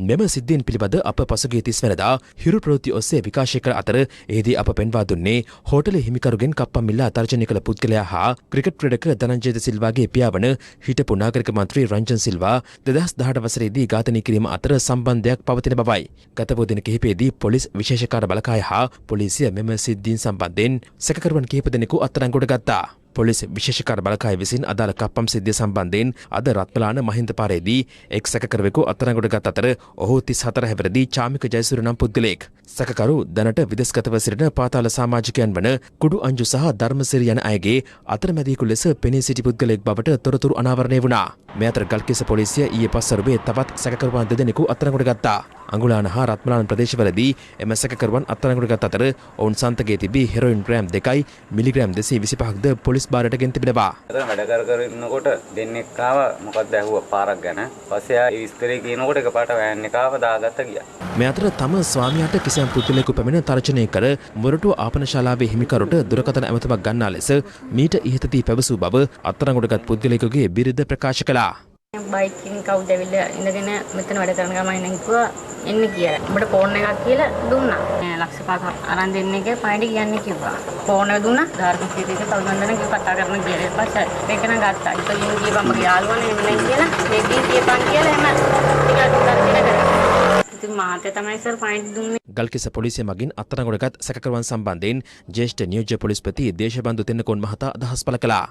මෙම සිද්ධියෙන් පිළිබඳ අප පසුගිය 30 වෙනිදා හිරු ප්‍රවෘත්ති ඔස්සේ විකාශය කර අතර එහිදී අප පෙන්වා දුන්නේ හෝටල හිමිකරුගෙන් කප්පම් ඉල්ලා තර්ජනය කළ පුද්ගලයා හා ක්‍රිකට් ක්‍රීඩක ධනංජය සිල්වාගේ පියාවන හිටපු නාගරික මන්ත්‍රී රංජන් සිල්වා 2018 වසරේදී ඝාතනය කිරීම අතර සම්බන්ධයක් පවතින බවයි. ගත වූ දින කිහිපයේදී පොලිස් විශේෂකාර බලකාය හා පොලිසිය මෙම සිද්ධීන් සම්බන්ධයෙන් සැකකරුවන් කිහිප දෙනෙකු අත්අඩංගුවට ගත්තා. පොලිස් විශේෂකාර බලකාය විසින් අදාළ කප්පම් සිද්ධිය සම්බන්ධයෙන් අද රත්මලාන මහින්ද පාරේදී එක් සැකකරුවෙකු අත්අඩංගුවට ගත් අතර ඔහු 34 හැවිරිදි චාමික ජයසූරිය නම් පුද්ගලයෙක්. සැකකරු දැනට විදේශගතව සිටින පාතාල සමාජිකයන් වන කුඩු අංජු සහ ධර්මසිරි යන අයගේ අතරමැදියෙකු ලෙස පෙනී සිටි පුද්ගලයෙක් බවට තොරතුරු අනාවරණය වුණා. මේ අතර ගල්කිස්ස පොලිසිය ඊයේ පස්වරුවේ තවත් සැකකරුවන් 2 දෙනෙකු අත්අඩංගුවට ගත්තා. අඟුලාන හා රත්මලාන ප්‍රදේශවලදී එම සැකකරුවන් අත්අඩංගුවට ගත් අතර ඔවුන් සන්තකයේ තිබී හෙරොයින් ග්‍රෑම් 2යි මිලිග්‍රෑම් 225ක්ද පොලිස් බාරයට ගෙන තිබෙනවා. වැඩ කර ඉන්නකොට දෙන්නෙක් ආවා මොකක්ද ඇහුවා පාරක් ගැන. පස්සේ ආ ඉස්තරේ කියනකොට එකපාරට වෑන් එක ආව දාගත්ත ගියා. මේ අතර තම ස්වාමියාට කිසියම් පුද්ගලයෙකු පැමිණ තර්ජනය කර මොරටුව ආපන ශාලාවේ හිමිකරුට දුරකථන ඇමතුමක් ගන්නා ලෙස මීට ඉහතදී පැවසූ බව අත්අඩංගුවටගත් පුද්ගලයෙකුගේ බිරිඳ ප්‍රකාශ කළා. බයිකින් කවුද ඇවිල්ලා ඉඳගෙන මෙතන වැඩ කරන ගමන් කිව්වා එන්න කියලා. උඹට ෆෝන් එකක් කියලා දුන්නා. ලක්ෂ 5ක් අරන් දෙන්න එක පයින්ට කියන්නේ කිව්වා. ෆෝන් එක දුන්නා. ධර්මසිරිට කල්ගන්දන කිව්ව කතා කරන කියලා. ඊපස්සේ ඒක නම් ගත්තා. ඉතින් ගිහම මගේ යාළුවනේ එන්නේ කියලා මේකේ තියපන් කියලා එහෙම ටිකක් තර්ජන කරා. ඉතින් මාතේ තමයි සර් පයින්ට දුන්නේ. ගල්කිස්ස පොලිසිය මගින් අත්අඩංගුවටගත් සැකකරුවන් සම්බන්ධයෙන් ජ්‍යෙෂ්ඨ නියෝජ්‍ය පොලිස්පති දේශබන්දු තෙන්නකෝන් මහතා අදහස් පළ කළා.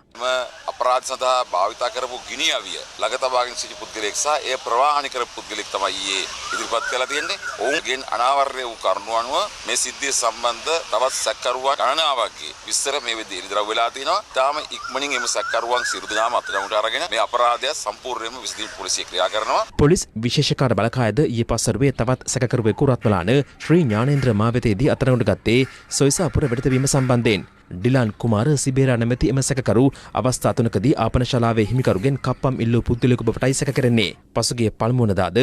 අප අපරාධ සඳහා භාවිතා කරපු ගිනි අවිය ළඟ තබාගෙන සිටි පුද්ගලයෙක් සහ එය ප්‍රවාහනය කරපු පුද්ගලෙක් තමයි ඊයේ ඉදිරිපත් කළා තියෙන්නේ. ඔවුන්ගෙන් අනාවරණය වූ කරුණු අනුව මේ සිද්ධිය සම්බන්ධ තවත් සැකකරුවා ගණනාවක්ගේ විස්තර මේ වෙද්දී ඉදිරියට වෙලා තිනවා. තාම ඉක්මනින් එම සැකකරුවන් සියලු දෙනාම අත්අඩංගුවට අරගෙන මේ අපරාධය සම්පූර්ණයෙන්ම විසඳීම පොලිසිය ක්‍රියා කරනවා. පොලිස් විශේෂකාර බලකායද ඊයේ පස්වරුවේ තවත් සැකකරුවෙකු රත්මලාන ශ්‍රී ඥානේන්ද්‍ර මාවතේදී අත්අඩංගුවට ගත්තේ සොයිසාපුර වෙඩතවීම සම්බන්ධයෙන්. ඩිලාන් කුමාර සිබේරා නැමැති එම සැකකරු අවස්ථා තුනකදී ආපනශාලාවේ හිමිකරුගෙන් කප්පම් ඉල්ලූ පුද්ගලයෙකු බවටයි සැක කරන්නේ. පසුගිය පළමු වනදාද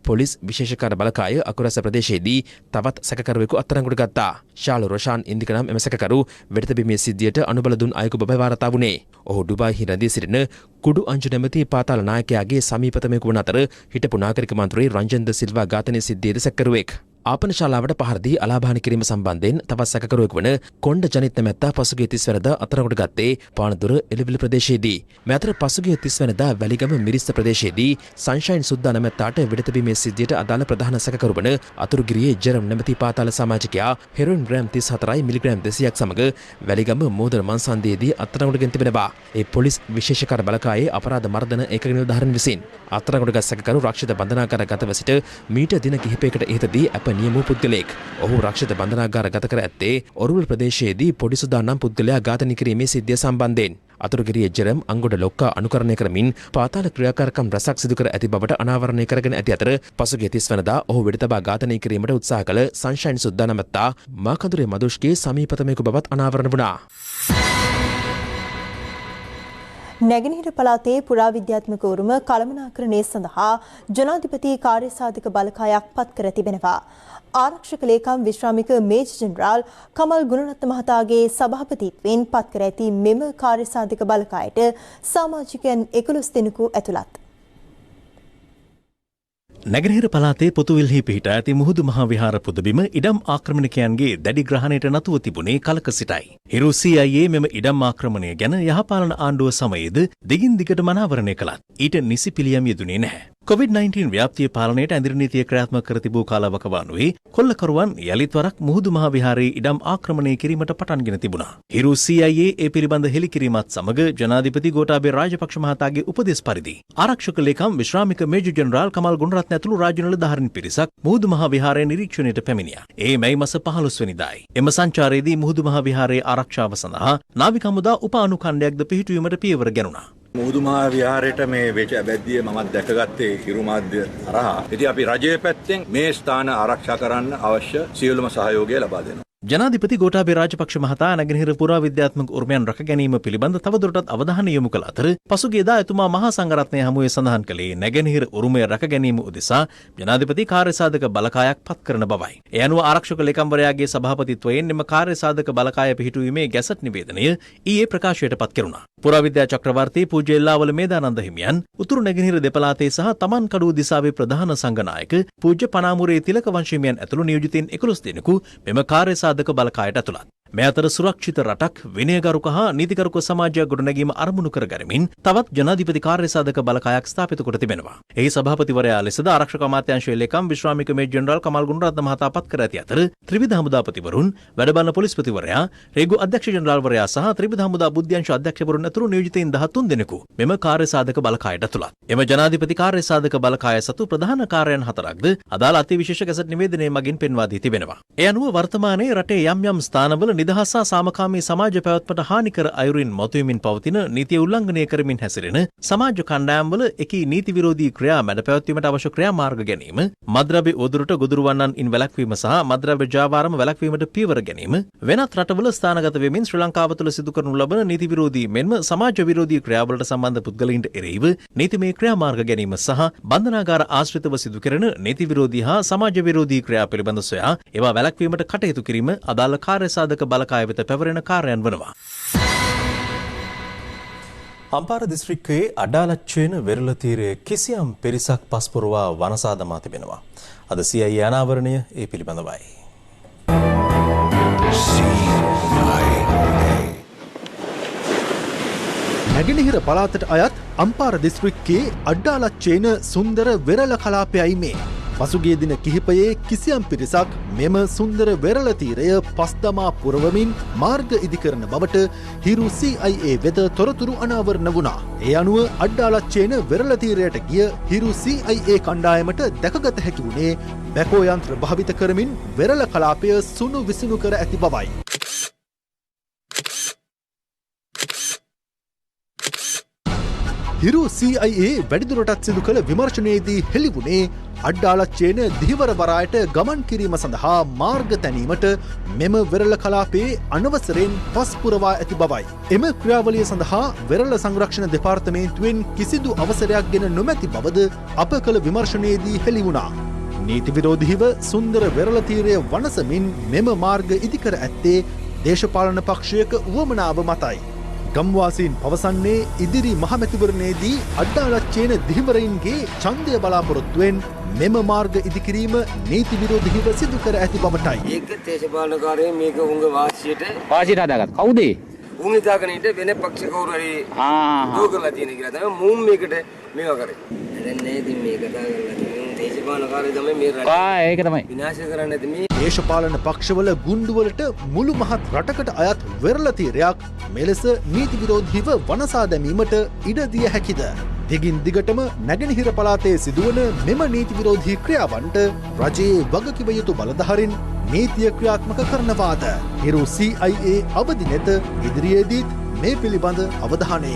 පොලිස් විශේෂකාර බලකාය අකුරස ප්‍රදේශයේදී තවත් සැකකරුවෙකු අත්අඩංගුවට ගත්තා. ශාලු රොෂාන් ඉන්දික නම් එම සැකකරු වෙඩතබීමේ සිද්ධියට අනුබල දුන් අයෙකු බව වාර්තා වුණේ. ඔහු ඩුබායිහි රැඳී සිටින කුඩු අංජු නැමැති පාතාල නායකයාගේ සමීපතමයෙකු වන අතර හිටපු නාගරික මන්ත්‍රී රංජන් ද සිල්වා ඝාතනයේ සිද්ධියේද සැකකරුවෙක්. ආපනශාලාවට පහර දී අලාභාන කිරීම සම්බන්ධයෙන් තවත් සැකකරුවෙකු වන කොණ්ඩ ජනිත් නැමැත්තා පසුගිය 30 වෙනිදා අත්අඩංගුවට ගත්තේ පානදුර එළවිල ප්‍රදේශයේදී. මේ අතර පසුගිය 30 වෙනිදා වැලිගම මිරිස්ත ප්‍රදේශයේදී සන්ෂයින් සුද්දා නැමැත්තාට වෙඩතබීමේ සිද්ධියට අදාළ ප්‍රධාන සැකකරු වන අතුරුගිරියේ ජෙරම් නැමැති පාතාල සමාජිකයා හෙරොයින් ග්‍රෑම් 34යි මිලිග්‍රෑම් 200ක් සමග වැලිගම මෝදර මන්සන්දියේදී අත්අඩංගුවට ගෙන තිබෙනවා. ඒ පොලිස් විශේෂකාර බලකායේ අපරාධ මර්දන ඒකක නිලධාරීන් විසින් අත්අඩංගුවට ගත් සැකකරු රක්ෂිත බන්ධනාගාරගතව සිට මීට දින කිහිපයකට ඉහතදී අප නියම පුද්ගලයෙක්. ඔහු රක්ෂිත බන්ධනාගාර ගත කර ඇත්තේ ඔරුවල් ප්‍රදේශයේදී පොඩි සුදා නම් පුද්ගලයා ඝාතනය කිරීමේ සිද්ධිය සම්බන්ධයෙන්. අතුරුගිරිය ජෙරම් අංගොඩ ලොක්කා අනුකරණය කරමින් පාතාල ක්‍රියාකාරකම් රැසක් සිදු කර ඇති බවට අනාවරණය කරගෙන ඇති අතර පසුගිය 30 වෙනිදා ඔහු වෙඩතබා ඝාතනය කිරීමට උත්සාහ කළ සන්ෂයින් සුද්දා නැමැත්තා මාකඳුරේ මදුෂ්ගේ සමීපතමයෙකු බවත් අනාවරණ වුණා. නැගෙනහිර පළාතේ පුරාවිද්‍යාත්මක උරුම කළමනාකරණය සඳහා ජනාධිපති කාර්යසාධක බලකායක් පත් කර තිබෙනවා. ආරක්ෂක ලේකම් විශ්‍රාමික මේජර් ජෙනරාල් කමල් ගුණරත්න මහතාගේ සභාපතිත්වයෙන් පත් කර ඇති මෙම කාර්යසාධක බලකායට සමාජිකයන් 11 දෙනෙකු ඇතුළත්. නැගෙනහිර පළාතේ පොතුවිල්හි පිහිටා ඇති මුහුදු මහා විහාර පුදබිම ඉඩම් ආක්‍රමණිකයන්ගේ දැඩි ග්‍රහණයට නතුව තිබුණේ කලක සිටයි. හිරු CIA මෙම ඉඩම් ආක්‍රමණය ගැන යහපාලන ආණ්ඩුව සමයේද දිගින් දිගට මනාවරණය කළත් ඊට නිසි පිළියම් යෙදුනේ නැහැ. COVID-19 ව්‍යාප්තිය පාලනයට ඇඳිරි නීතිය ක්‍රියාත්මක කර තිබූ කාලවකවානුවේ කොල්ලකරුවන් යලිත් වරක් මුහුදු මහා විහාරයේ ඉඩම් ආක්‍රමණය කිරීමට පටන්ගෙන තිබුණා. හිරු CIA ඒ පිළිබඳ හෙළිකිරීමත් සමග ජනාධිපති ගෝඨාභය රාජපක්ෂ මහතාගේ උපදෙස් පරිදි ආරක්ෂක ලේකම් විශ්‍රාමික මේජර් ජෙනරාල් කමල් ගුණරත්න ඇතුළු රාජ්‍ය නිලධාරීන් පිරිසක් මුහුදු මහා විහාරයේ නිරීක්ෂණයට පැමිණියා. ඒ මැයි මාස 15 වෙනිදායි. එම සංචාරයේදී මුහුදු මහා විහාරයේ ආරක්ෂාව සඳහා නාවික හමුදා උපානුඛණ්ඩයක්ද පිහිටුවීමට පියවර ගැනුණා. මුහුදු මහා විහාරයට මේ වෙච්ච අබැද්දිය මමත් දැකගත්තේ හිරු මාධ්‍ය හරහා. ඉතින් අපි රජයේ පැත්තෙන් මේ ස්ථාන ආරක්ෂා කරන්න අවශ්‍ය සියලුම සහයෝගය ලබා දෙනවා. ජනාධිපති ගෝඨාභය රාජපක්ෂ මහතා නැගෙනහිර පුරාවිද්‍යාත්මක උරුමයන් රැක ගැනීම පිළිබඳ තවදුරටත් අවධානය යොමු කළ අතර පසුගියදා එතුමා මහා සංඝරත්නය හමුවේ සඳහන් කළේ නැගෙනහිර උරුමය රැක ගැනීම උදෙසා ජනාධිපති කාර්යසාධක බලකායක් පත් කරන බවයි. ඒ අනුව ආරක්ෂක ලේකම්වරයාගේ සභාපතිත්වයෙන් එම කාර්යසාධක බලකාය පිහිටුවීමේ ගැසට් නිවේදනය ඊයේ ප්‍රකාශයට පත් කෙරුණා. පුරාවිද්‍යා චක්‍රවර්ති පූජ්‍ය එල්ලාවල මේදානන්ද හිමියන් උතුරු නැගෙනහිර දෙපළාතේ සහ තමන් කඩුව දිසාවේ ප්‍රධාන සංඝනායක පූජ්‍ය පනාමුරේ තිලක වංශිමියන් ඇතුළු නියෝජිතයින් 11 දෙනෙකු මෙම කාර්යසාධක බලකායට ඇතුළත්. මේ අතර සුරක්ෂිත රටක් විනයගරුක හා නීතිගරුක සමාජයක් ගොඩනැගීම අරමුණු කර ගනිමින් තවත් ජනාධිපති කාර්යසාධක බලකායක් ස්ථාපිත කොට තිබෙනවා. එහි සභාපතිවරයා ලෙසද ආරක්ෂක අමාත්‍යාංශයේ ලේකම් විශ්‍රාමික මේජර් ජෙනරාල් කමල් ගුණරත්න මහතා පත් කර ඇති අතර ත්‍රිවිධ හමුදාපතිවරුන්, වැඩබලන පොලිස්පතිවරයා, රේගු අධ්‍යක්ෂ ජෙනරාල්වරයා සහ ත්‍රිවිධ හමුදා බුද්ධ්‍යංශ අධ්‍යක්ෂවරුන් ඇතුළු නියෝජිතයින් 13 දෙනෙකු මෙම කාර්යසාධක බලකායට ඇතුළත්. එම ජනාධිපති කාර්යසාධක බලකාය සතු ප්‍රධාන කාර්යයන් 4ක්ද අදාළ අතිවිශේෂ ගැසට් නිවේදනයේ මගින් පෙන්වා දී තිබෙනවා. ඒ අනුව වර්තමානයේ රටේ යම් යම් ස්ථානවල නිදහස් සහ සාමකාමී සමාජ පැවැත්මට හානිකර අයුරින් මතුවෙමින් පවතින නීතිය උල්ලංඝනය කරමින් හැසිරෙන සමාජ කණ්ඩායම්වල එකී නීති විරෝධී ක්‍රියා මැඩ පැවැත්වීමට අවශ්‍ය ක්‍රියාමාර්ග ගැනීම, මද්ද්‍රව්‍ය උවදුරට ගොදුරු වන්නන් ඉන් වැළැක්වීම සහ මද්ද්‍රව්‍ය ජාවාරම වැළැක්වීමට පියවර ගැනීම, වෙනත් රටවල ස්ථානගත වෙමින් ශ්‍රී ලංකාව තුළ සිදු කරනු ලබන නීති විරෝධී මෙන්ම සමාජ විරෝධී ක්‍රියාවලට සම්බන්ධ පුද්ගලයින්ට එරෙහිව නීතිමය ක්‍රියාමාර්ග ගැනීම සහ බන්ධනාගාර ආශ්‍රිතව සිදු කෙරෙන නීති විරෝධී හා සමාජ විරෝධී ක්‍රියා පිළිබඳ සොයා ඒවා වැළැක්වීමට කටයුතු කිරීම අදාළ කාර්යසාධක බලකාය වෙත පැවරෙන කාර්යයන් වනවා. අම්පාර දිස්ත්‍රික්කයේ අඩාලච්චේන වෙරළ තීරයේ කිසියම් පිරිසක් පස්පුරවා වනසා දමා තිබෙනවා. අද CIA අනාවරණය ඒ පිළිබඳවයි. නැගෙනහිර පළාතට අයත් අම්පාර දිස්ත්‍රික්කයේ අඩාලච්චේන සුන්දර වෙරළ කලාපයයි මේ. පසුගිය දින කිහිපයේ කිසියම් පිරිසක් මෙම සුන්දර වෙරළ තීරය පස්දමා පුරවමින් මාර්ග ඉදිකරන බවට හිරු CIA වෙත තොරතුරු අනාවරණ වුණා. ඒ අනුව අඩ්ඩාලච්චේන වෙරළ තීරයට ගිය හිරු CIA කණ්ඩායමට දැකගත හැකි වුණේ බැකෝ යන්ත්‍ර භාවිත කරමින් වෙරළ කලාපය සුණු විසුණු කර ඇති බවයි. හිරු CIA වැඩිදුරටත් සිදු කළ විමර්ශනයේදී හෙළිවුණේ අඩ්ඩාලච්චේන දිහිවර බරායට ගමන් කිරීම සඳහා මාර්ග තැනීමට මෙම වෙරළ කලාපයේ අනවසරෙන් පස් පුරවා ඇති බවයි. එම ක්‍රියාවලිය සඳහා වෙරළ සංරක්ෂණ දෙපාර්තමේන්තුවෙන් කිසිදු අවසරයක් ගෙන නොමැති බවද අප කළ විමර්ශනයේදී හෙළිවුණා. නීති විරෝධීව සුන්දර වෙරළ තීරය වනසමින් මෙම මාර්ග ඉදිකර ඇත්තේ දේශපාලන පක්ෂයක උවමනාව මතයි. ගම්වාසීන් පවසන්නේ ඉදිරි මහමැතිවරණයේදී අඩ්ඩාලච්චේන දිහිවරයින්ගේ ඡන්දය බලාපොරොත්තුවෙන් මෙම මාර්ග ඉදිකිරීම නීති විරෝධීව සිදු කර ඇති බවටයි. ඒක දේශපාලනකාරයෝ මේක උංග වාසියට හදාගත්ත. කවුද? උන් හිතාගෙන ඉන්න වෙන පක්ෂ කවුරු හරි දුව කරලා තියෙන කියලා තමයි මුන් මේකට මේවා කරේ. දැන් නේද මේ කතා කරලා තියෙන්නේ දේශපාලනකාරයෝ තමයි මේ රට ඒක තමයි විනාශ කරන්න නැති මේ දේශපාලන පක්ෂවල ගුණ්ඩුවලට මුළු මහත් රටකට අයත් වෙරළ තීරයක් මෙලෙස නීති විරෝධීව වනසා දැමීමට ඉඩ දිය හැකිද? දිගින් දිගටම නැගෙනහිර පළාතේ සිදුවන මෙම නීති විරෝධී ක්‍රියාවන්ට රජයේ වගකිව යුතු බලධාරීන් නීතිය ක්‍රියාත්මක කරනවාද? හිරු CIA අවදි නැත ඉදිරියේදීත් මේ පිළිබඳ අවධානය.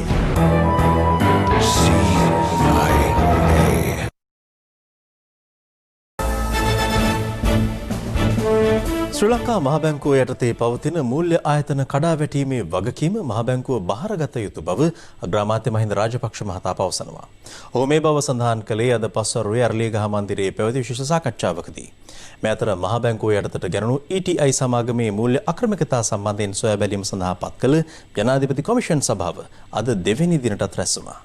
ශ්‍රී ලංකා මහ බැංකුව යටතේ පවතින මූල්‍ය ආයතන කඩා වැටීමේ වගකීම මහ බැංකුව බහරගත යුතු බව අග්‍රාමාත්‍ය මහින්ද රාජපක්ෂ මහතා පවසනවා. ඔහු මේ බව සඳහන් කළේ අද පස්වරුවේ අරලියගහ මන්දිරයේ පැවති විශේෂ සාකච්ඡාවකදී. මේ අතර මහ බැංකුව යටතට ගැනුණු ETI සමාගමේ මූල්‍ය අක්‍රමිකතා සම්බන්ධයෙන් සොයා බැලීම සඳහා පත් කළ ජනාධිපති කොමිෂන් සභාව අද දෙවැනි දිනටත් රැස් වුණා.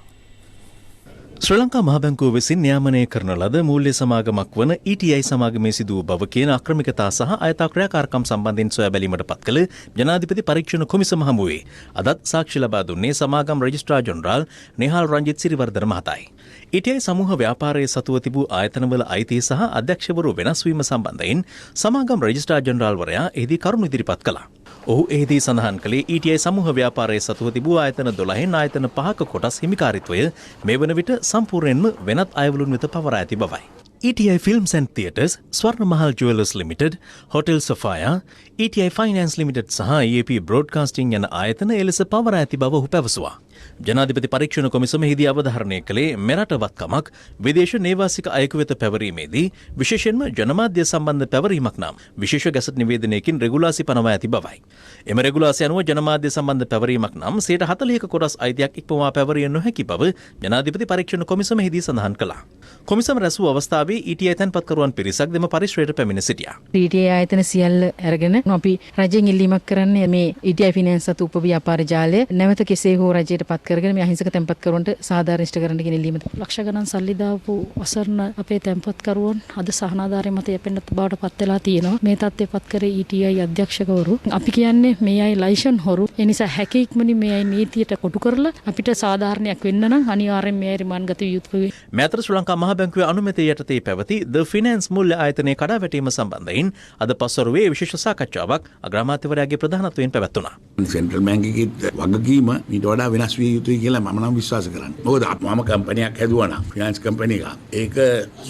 ශ්‍රී ලංකා මහ බැංකුව විසින් නියාමනය කරන ලද මූල්‍ය සමාගමක් වන ETI සමාගමේ සිදු වූ බව කියන අක්‍රමිකතා සහ අයථා ක්‍රියාකාරකම් සම්බන්ධයෙන් සොයා බැලීමට පත් කළ ජනාධිපති පරීක්ෂණ කොමිසම හමුවේ අදත් සාක්ෂි ලබා දුන්නේ සමාගම් රෙජිස්ට්‍රාර් ජෙනරාල් නේහාල් රංජිත් සිරිවර්ධන මහතායි. ETI සමූහ ව්‍යාපාරයේ සතුව තිබූ ආයතනවල අයිතිය සහ අධ්‍යක්ෂවරු වෙනස් වීම සම්බන්ධයෙන් සමාගම් රෙජිස්ට්‍රාර් ජෙනරාල්වරයා එහිදී කරුණු ඉදිරිපත් කළා. ඔහු එහිදී සඳහන් කළේ ETI සමූහ ව්‍යාපාරයේ සතුව තිබූ ආයතන 12න් ආයතන 5ක කොටස් හිමිකාරිත්වය මේ වන විට සම්පූර්ණයෙන්ම වෙනත් අයවලුන් වෙත පවරා ඇති බවයි. ETI Films and Theatres, Swarnamahal Jewellers Limited, Hotel Sapphire, ETI Finance Limited සහ EAP Broadcasting යන ආයතන එලෙස පවරා ඇති බව ඔහු පැවසුවා. ජනාධිපති පරීක්ෂණ කොමිසමෙහිදී අවධාරණය කළේ මෙරට වත්කමක් විදේශ නේවාසික අයෙකු වෙත පැවරීමේදී විශේෂයෙන්ම ජනමාධ්‍ය සම්බන්ධ පැවරීමක් නම් විශේෂ ගැසට් නිවේදනයකින් රෙගුලාසි පනවා ඇති බවයි. එම රෙගුලාසි අනුව ජනමාධ්‍ය සම්බන්ධ පැවරීමක් නම් 40%ක කොටස් අයිතියක් ඉක්මවා පැවරිය නොහැකි බව ජනාධිපති පරීක්ෂණ කොමිසමෙහිදී සඳහන් කළා. කොමිසම රැස් වූ අවස්ථාවේ ETI තැන්පත්කරුවන් පිරිසක් දෙම පරිශ්‍රයට පැමිණ සිටියා. ETI ආයතන සියල්ල අරගෙන අපි රජයෙන් ඉල්ලීමක් කරන්නේ මේ ETI ෆිනෑන්ස් සතු උපව්‍යාපාර ජාලය නැවත කෙසේ හෝ රජයට පත් කරගෙන මේ අහිංසක තැන්පත්කරුවන්ට සාධාරණ ඉෂ්ට කරන්න කියන ඉල්ලීම. ලක්ෂ ගණන් සල්ලි දාපු අසරණ අපේ තැන්පත්කරුවන් අද සහනාධාරය මත යැපෙන්න බවට පත් වෙලා තියෙනවා. මේ තත්ත්වය පත් කරේ ETI අධ්‍යක්ෂකවරු. අපි කියන්නේ මේ අය ලයිසන් හොරු. ඒ නිසා හැක ඉක්මනින් මේ අය නීතියට කොටු කරලා අපිට සාධාරණයක් වෙන්න නම් අනිවාර්යෙන් මේ අය රිමාන්ඩ්ගත යුතුයි. මෙතර ශ්‍රී ලංකා මහ බැංකුවේ අනුමැතිය යටතේ පැවති ද ෆිනෑන්ස් මූල්‍ය ආයතනයේ කඩා වැටීම සම්බන්ධයෙන් අද පස්වරුවේ විශේෂ සාකච්ඡාවක් අග්‍රාමාත්‍යවරයාගේ ප්‍රධානත්වයෙන් පැවැත්වුණා. සෙන්ට්‍රල් බැංකුවේ වගකීම ඊට වඩා වෙනස් විය යුතුයි කියලා මම නම් විශ්වාස කරන්නේ. මොකද මම කම්පැනියක් හැදුවා නම් ෆිනෑන්ස් කම්පැනි එකක්. ඒක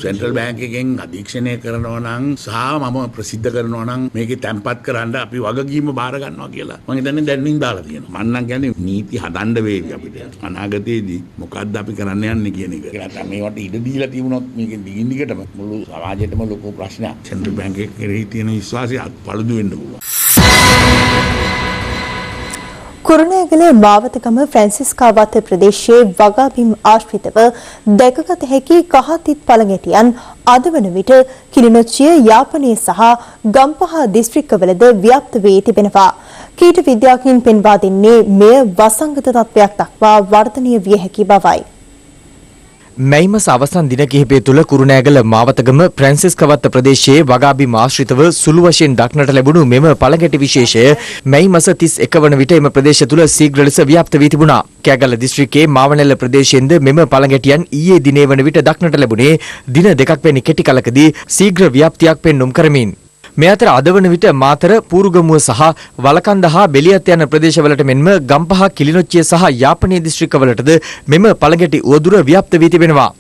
සෙන්ට්‍රල් බැංක් එකෙන් අධීක්ෂණය කරනවා නම් සහ මම ප්‍රසිද්ධ කරනවා නම් මේකේ තැන්පත් කරන්න අපි වගකීම බාර ගන්නවා කියලා. මම හිතන්නේ දැන් දාලා තියෙනවා. මම නම් කියන්නේ නීති හදන්න වේවි අපිට. අනාගතයේදී මොකද්ද අපි කරන්න යන්නේ කියන එක. ඒකට මේවට ඉඩ දීලා තිබුණොත් මේකෙන් දිගින් දිගටම මුළු සමාජයටම ලොකු ප්‍රශ්නයක්. සෙන්ට්‍රල් බැංක් එකේ කෙරෙහි තියෙන විශ්වාසය පළුදු වෙන්න පුළුවන්. කුරුණෑගල මාවතගම ෆ්‍රැන්සිස්කාවත ප්‍රදේශයේ වගාබිම් ආශ්‍රිතව දැකගත හැකි කහතිත් පළඟැටියන් අද වන විට කිලිනොච්චිය යාපනයේ සහ ගම්පහ දිස්ත්‍රික්කවලද ව්‍යාප්ත වී තිබෙනවා. කීට විද්‍යාඥයින් පෙන්වා දෙන්නේ මෙය වසංගත තත්ත්වයක් දක්වා වර්ධනය විය හැකි බවයි. මැයි මාස අවසන් දින කිහිපය තුළ කුරුණෑගල මාවතගම ප්‍රැන්සිස් කවත්ත ප්‍රදේශයේ වගාබිම් ආශ්‍රිතව සුළු වශයෙන් දක්නට ලැබුණු මෙම පළගැටි විශේෂය මැයි මාස 31 වන විට එම ප්‍රදේශ තුළ ශීඝ්‍ර ලෙස ව්‍යාප්ත වී තිබුණා. කෑගල්ල දිස්ත්‍රික්කයේ මාවනැල්ල ප්‍රදේශයෙන්ද මෙම පළගැටියන් ඊයේ දිනේ වන විට දක්නට ලැබුණේ දින දෙකක් වැනි කෙටි කලකදී ශීඝ්‍ර ව්‍යාප්තියක් පෙන්නුම් කරමින්. මේ අතර අද වන විට මාතර පූරුගමුව සහ වලකන්ද හා බෙලියත් යන ප්‍රදේශවලට මෙන්ම ගම්පහ කිලිනොච්චිය සහ යාපනීය දිස්ත්‍රික්කවලටද මෙම පළගැටි උවදුර ව්‍යාප්ත වී තිබෙනවා.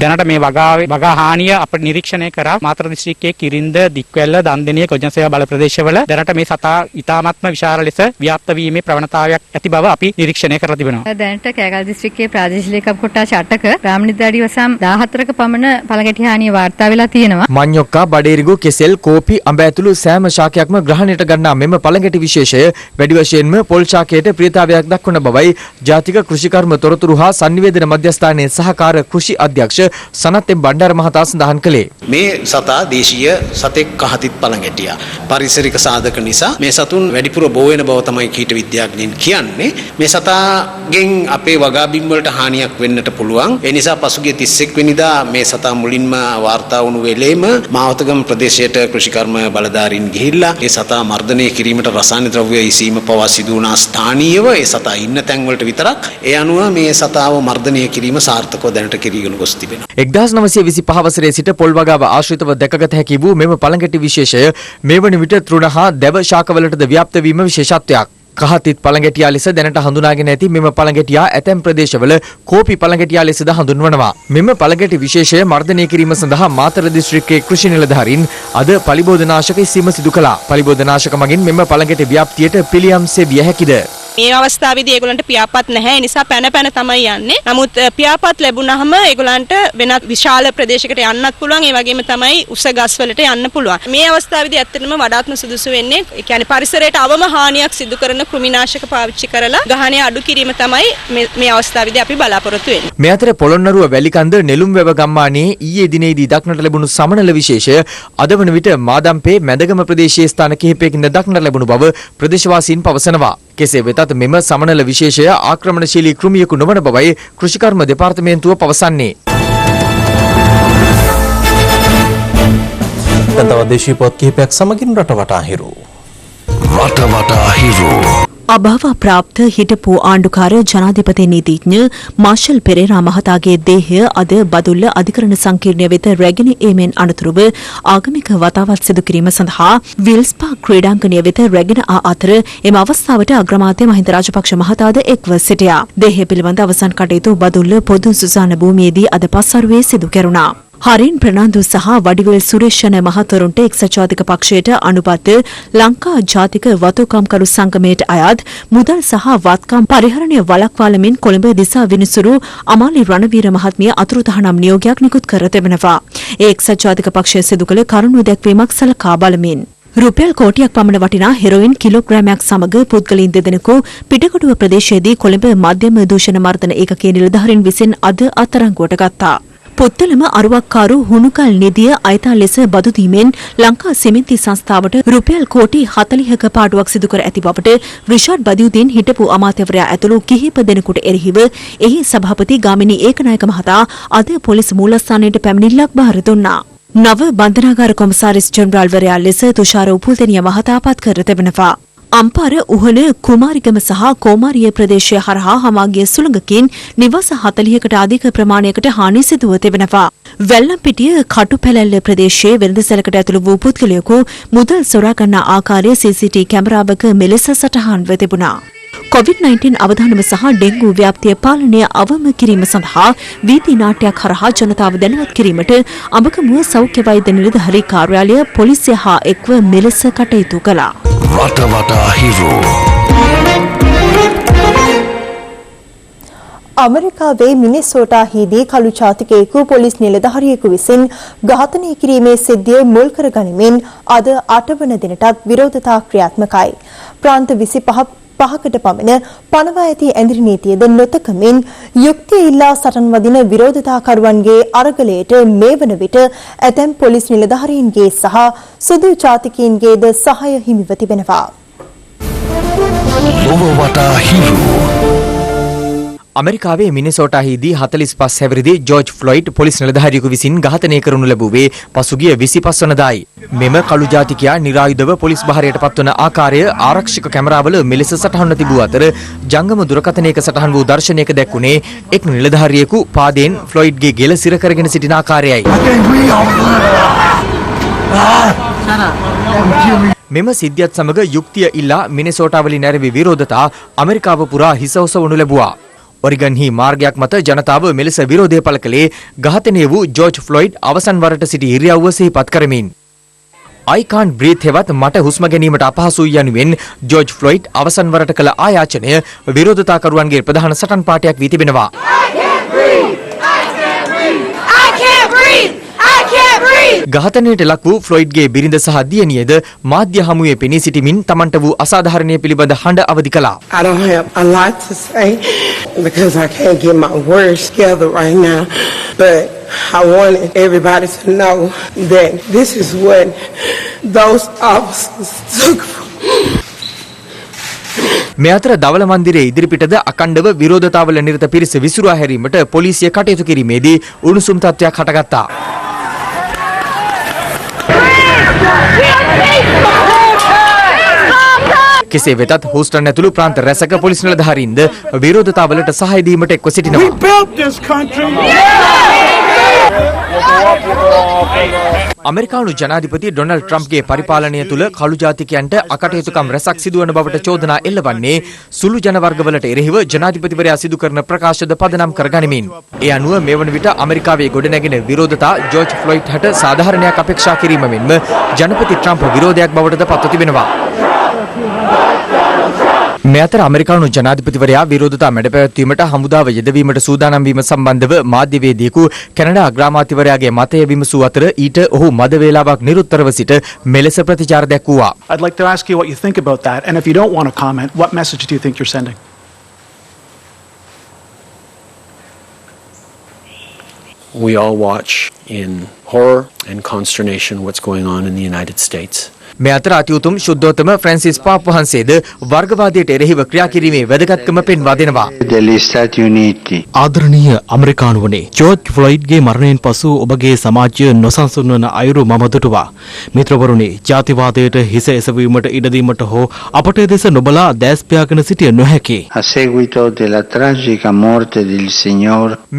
දැනට මේ වගා හානිය අපිට නිරීක්ෂණය කරා මාතර දිස්ත්‍රික්කයේ කිරින්ද දික්වැල්ල දන්දෙනිය කොජනසේව බල ප්‍රදේශවල දැනට මේ සතා ඉතාමත්ම විශාල ලෙස ව්‍යාප්ත වීමේ ප්‍රවණතාවයක් ඇති බව අපි නිරීක්ෂණය කරලා තිබෙනවා. දැනට කෑගල්ල දිස්ත්‍රික්කයේ ප්‍රාදේශීය ලේකම් කොට්ටාස 8ක ග්‍රාමනිධාරි වසම් 14ක පමණ පළගැටි හානිය වාර්තා වෙලා තියෙනවා. මඤ්ඤොක්කා බඩේරිගු කෙසෙල් කෝපි අඹ ඇතුළු සෑම ශාකයක්ම ග්‍රහණයට ගන්නා මෙම පළගැටි විශේෂය වැඩි වශයෙන්ම පොල් ශාකයට ප්‍රියතාවයක් දක්වන බවයි ජාතික කෘෂිකර්ම තොරතුරු හා සංනිවේදන මධ්‍යස්ථානයේ සහකාර කෘෂි අධ්‍යක්ෂ සනත් එම් බණ්ඩාර මහතා සඳහන් කළේ. මේ සතා දේශීය සතෙක් කහතිත් පළඟැටියා. පරිසරික සාධක නිසා මේ සතුන් වැඩිපුර බෝ වෙන බව තමයි කීට විද්‍යාඥයින් කියන්නේ. මේ සතාගෙන් අපේ වගාබිම් වලට හානියක් වෙන්නට පුළුවන්. ඒ නිසා පසුගිය 31 වෙනිදා මේ සතා මුලින්ම වාර්තා වුණු වෙලේම මාවතගම ප්‍රදේශයට කෘෂිකර්ම බලධාරීන් ගිහිල්ලා ඒ සතා මර්ධනය කිරීමට රසායන ද්‍රව්‍ය ඉසීම පවා සිදු වුණා ස්ථානීයව ඒ සතා ඉන්න තැන් වලට විතරක්. ඒ අනුව මේ සතාව මර්ධනය කිරීම සාර්ථකව දැනට කිරීගෙන ගොස් තිබෙනවා. 1925 වසරේ සිට පොල් වගාව ආශ්‍රිතව දැකගත හැකි වූ මෙම පළඟැටි විශේෂය මේ වන විට තෘණ හා දැව ශාකවලටද ව්‍යාප්ත වීම විශේෂත්වයක්. කහතිත් පළඟැටියා ලෙස දැනට හඳුනාගෙන ඇති මෙම පළඟැටියා ඇතැම් ප්‍රදේශවල කෝපි පළඟැටියා ලෙසද හඳුන්වනවා. මෙම පළඟැටි විශේෂය මර්ධනය කිරීම සඳහා මාතර දිස්ත්‍රික්කයේ කෘෂි නිලධාරීන් අද පලිබෝධනාශක ඉස්වීම සිදු කළා. පලිබෝධනාශක මගින් මෙම පළඟැටි ව්‍යාප්තියට පිළියම් සෙවිය හැකිද? මේ අවස්ථාවේදී ඒගොල්ලන්ට පියාපත් නැහැ. ඒ නිසා පැන තමයි යන්නේ. නමුත් පියාපත් ලැබුණාම ඒගොල්ලන්ට වෙනත් විශාල ප්‍රදේශයකට යන්නත් පුළුවන්. ඒ වගේම තමයි උස ගස් වලට යන්න පුළුවන්. මේ අවස්ථාවේදී ඇත්තටම වඩාත්ම සුදුසු වෙන්නේ ඒ කියන්නේ පරිසරයට අවම හානියක් සිදු කරන කෘමිනාශක පාවිච්චි කරලා ගහණය අඩු කිරීම තමයි මේ අවස්ථාවේදී අපි බලාපොරොත්තු වෙන්නේ. මේ අතර පොළොන්නරුව වැලිකන්ද නෙළුම් වැව ගම්මානයේ ඊයේ දිනේදී දක්නට ලැබුණු සමනල විශේෂය අද වන විට මාදම්පේ මැදගම ප්‍රදේශයේ ස්ථාන කිහිපයකින් දක්නට ලැබුණු බව ප්‍රදේශවාසීන් පවසනවා. කෙසේ වෙතත් මෙම සමනල විශේෂය ආක්‍රමණශීලී කෘමියෙකු නොවන බවයි කෘෂිකර්ම දෙපාර්තමේන්තුව පවසන්නේ. තව දේශීය පොත් කිහිපයක් සමගින් රටවටා හිරු. අභාව ප්‍රාප්ත හිටපු ආණ්ඩුකාර ජනාධිපති නීතිඥ මාෂල් පෙරේරා මහතාගේ දේහය අද බදුල්ල අධිකරණ සංකීර්ණය වෙත රැගෙන ඒමෙන් අනතුරුව ආගමික වතාවත් සිදු කිරීම සඳහා විල්ස්පා ක්‍රීඩාංගණය වෙත රැගෙන ආ අතර එම අවස්ථාවට අග්‍රාමාත්‍ය මහින්ද රාජපක්ෂ මහතාද එක්ව සිටියා. දේහය පිළිබඳ අවසන් කටයුතු බදුල්ල පොදු සුසාන භූමියේදී අද පස්වරුවේ සිදු කෙරුණා. හරින් ප්‍රනාන්දු සහ වඩිවේල් සුරේෂ්ණ මහතුරුන්ට එක්සත් ජාතික පක්ෂයට අනුබද්ධ ලංකා ජාතික වතුකම්කරු සංගමයට අයත් මුදල් සහ වත්කම් පරිහරණය වළක්වාලමින් කොළඹ දිසා විනිසුරු අමාලි රණවීර මහත්මිය අතුරුදහනම් නියෝගයක් නිකුත් කර තිබෙනවා. ඒ එක්සත් ජාතික පක්ෂය සිදු කළ කරුණු දැක්වීමක් සලකා බලමින්. රුපියල් කෝටියක් පමණ වටිනා හෙරොයින් කිලෝග්‍රෑමයක් සමග පුද්ගලයින් දෙදෙනෙකු පිටකොටුව ප්‍රදේශයේදී කොළඹ මධ්‍යම දූෂණ මර්දන ඒකකයේ නිලධාරීන් විසින් අද අත්අඩංගුවට ගත්තා. පුත්තලම අරුවක්කාරු හුණුකල් නිදිය අයථා ලෙස බදු දීමෙන් ලංකා සිමෙන්ති සංස්ථාවට රුපියල් කෝටි 40ක පාඩුවක් සිදු කර ඇති බවට රිෂාඩ් බදියුදීන් හිටපු අමාත්‍යවරයා ඇතුළු කිහිප දෙනෙකුට එරෙහිව එහි සභාපති ගාමිණී ඒකනායක මහතා අද පොලිස් මූලස්ථානයට පැමිණිල්ලක් බාර දුන්නා. නව බන්ධනාගාර කොමසාරිස් ජෙනරාල්වරයා ලෙස තුෂාර උපුල්තෙනිය මහතා පත් කර තිබෙනවා. අම්පාර උහන කුමාරිගම සහ කෝමාරිය ප්‍රදේශය හරහා හමාගිය සුළඟකින් නිවස 40කට අධික ප්‍රමාණයකට හානි සිදුව තිබෙනවා. වැල්ලම්පිටිය කටුපැලැල්ල ප්‍රදේශයේ වෙළඳසැලකට ඇතුළු වූ පුද්ගලයෙකු මුදල් සොරා ගන්නා ආකාරය CCTV කැමරාවක මෙලෙස සටහන්ව තිබුණා. COVID-19 අවධානම සහ ඩෙංගු ව්‍යාප්තිය පාලනය අවම කිරීම සඳහා වීදි නාට්‍යයක් හරහා ජනතාව දැනුවත් කිරීමට අඹගමුව සෞඛ්‍ය වෛද්‍ය නිලධාරී කාර්යාලය පොලිසිය හා එක්ව මෙලෙස කටයුතු කළා. අමරිකාවේ මිනිසෝටාහිදී කළු ජාතිකයෙකු පොලිස් නිලධාරියෙකු විසින් ඝාතනය කිරීමේ සිද්ධිය මුල් කර ගනිමින් අද 8 වන දිනටත් විරෝධතා ක්‍රියාත්මකයි. ප්‍රාන්ත 25කට පමණ පනවා ඇති ඇඳිරි නීතියද නොතකමින් යුක්තිය ඉල්ලා සටන් වදින විරෝධතාකරුවන්ගේ අරගලයට මේ වන විට ඇතැම් පොලිස් නිලධාරීන්ගේ සහ සුදු ජාතිකයින්ගේද සහාය හිමිව තිබෙනවා. ලොව වටා හිරු ඇමරිකාවේ මිනිසෝටාහිදී 45 හැවිරිදි ජෝර්ජ් ෆ්ලොයිඩ් පොලිස් නිලධාරියෙකු විසින් ඝාතනය කරනු ලැබුවේ පසුගිය 25 වනදායි. මෙම කළු ජාතිකයා නිරායුධව පොලිස් බහරයට පත්වන ආකාරය ආරක්ෂක කැමරාවල මෙලෙස සටහන්ව තිබූ අතර ජංගම දුරකථනයක සටහන් වූ දර්ශනයක දැක්වුණේ එක් නිලධාරියෙකු පාදයෙන් ෆ්ලොයිඩ්ගේ ගෙල සිර කරගෙන සිටින ආකාරයයි. මෙම සිද්ධියත් සමග යුක්තිය ඉල්ලා මිනිසෝටාවලින් නැරවි විරෝධතා ඇමරිකාව පුරා හිස ඔසවනු ලැබුවා. ඔරිගන්හි මාර්ගයක් මත ජනතාව මෙලෙස විරෝධය පළ කළේ ඝාතනය වූ ජෝර්ජ් ෆ්ලොයිඩ් අවසන් වරට සිටි ඉරියව්ව සිහිපත් කරමින්. I can't breathe හෙවත් මට හුස්ම ගැනීමට අපහසුයි යනුවෙන් ජෝර්ජ් ෆ්ලොයිඩ් අවසන් වරට කළ ආයාචනය විරෝධතාකරුවන්ගේ ප්‍රධාන සටන් පාඨයක් වී තිබෙනවා. ඝාතනයට ලක් වූ ෆ්ලොයිඩ්ගේ බිරිඳ සහ දියණියද මාධ්‍ය හමුවේ පෙනී සිටිමින් තමන්ට වූ අසාධාරණය පිළිබඳ හඬ අවදි කළා. I don't have a lot to say because I can't get my words together right now, but I wanted everybody to know that this is what those officers took. මේ අතර දවල මන්දිරයේ ඉදිරිපිටද අකණ්ඩව විරෝධතාවල නිරත පිරිස විසිරුවා හැරීමට පොලිසිය කටයුතු කිරීමේදී උණුසුම් තත්ත්වයක් හටගත්තා. කෙසේ වෙතත් හූස්ටන් ඇතුළු ප්‍රාන්ත රැසක පොලිස් නිලධාරීන්ද විරෝධතාවලට සහාය දීමට එක්ව සිටිනවා. අමරිකානු ජනාධිපති ඩොනල්ඩ් ට්‍රම්ප්ගේ පරිපාලනය තුළ කළු ජාතිකයන්ට අකටයුතුකම් රැසක් සිදුවන බවට චෝදනා එල්ලවන්නේ සුළු ජනවර්ගවලට එරෙහිව ජනාධිපතිවරයා සිදු කරන ප්‍රකාශද පදනම් කරගනිමින්. ඒ අනුව මේ වන විට ඇමරිකාවේ ගොඩනැගෙන විරෝධතා ජෝර්ජ් ෆ්ලොයිඩ් හට සාධාරණයක් අපේක්ෂා කිරීම මෙන්ම ජනපති ට්‍රම්ප් විරෝධයක් බවටද පත්ව තිබෙනවා. මේ අතර ඇමරිකානු ජනාධිපතිවරයා විරෝධතා මැඩපැවැත්වීමට හමුදාව යෙදවීමට සූදානම් වීම සම්බන්ධව මාධ්‍යවේදියෙකු කැනඩා අග්‍රාමාත්‍යවරයාගේ මතය විමසූ අතර ඊට ඔහු මද වේලාවක් නිරුත්තරව සිට මෙලෙස ප්‍රතිචාර දැක්වුවා. I'd like to ask you what you think about that, and if you don't want to comment, what message do you think you're sending? We all watch in horror and consternation what's going on in the United States. මේ අතර අතිඋතුම් ශුද්ධෝත්තම Francis පාප් වහන්සේද වර්ගවාදයට එරෙහිව ක්‍රියා කිරීමේ වැදගත්කම පෙන්වා දෙනවා. ආදරණීය ඇමරිකානුවනේ, George ෆ්ලොයිඩ්ගේ මරණයෙන් පසු ඔබගේ සමාජය නොසන්සුන් වන අයුරු මම දුටුවා. මිත්‍රවරුනි, ජාතිවාදයට හිස එසවීමට ඉඩ දීමට හෝ අපට දෙස නොබලා දැස් පියාගෙන සිටිය නොහැකි.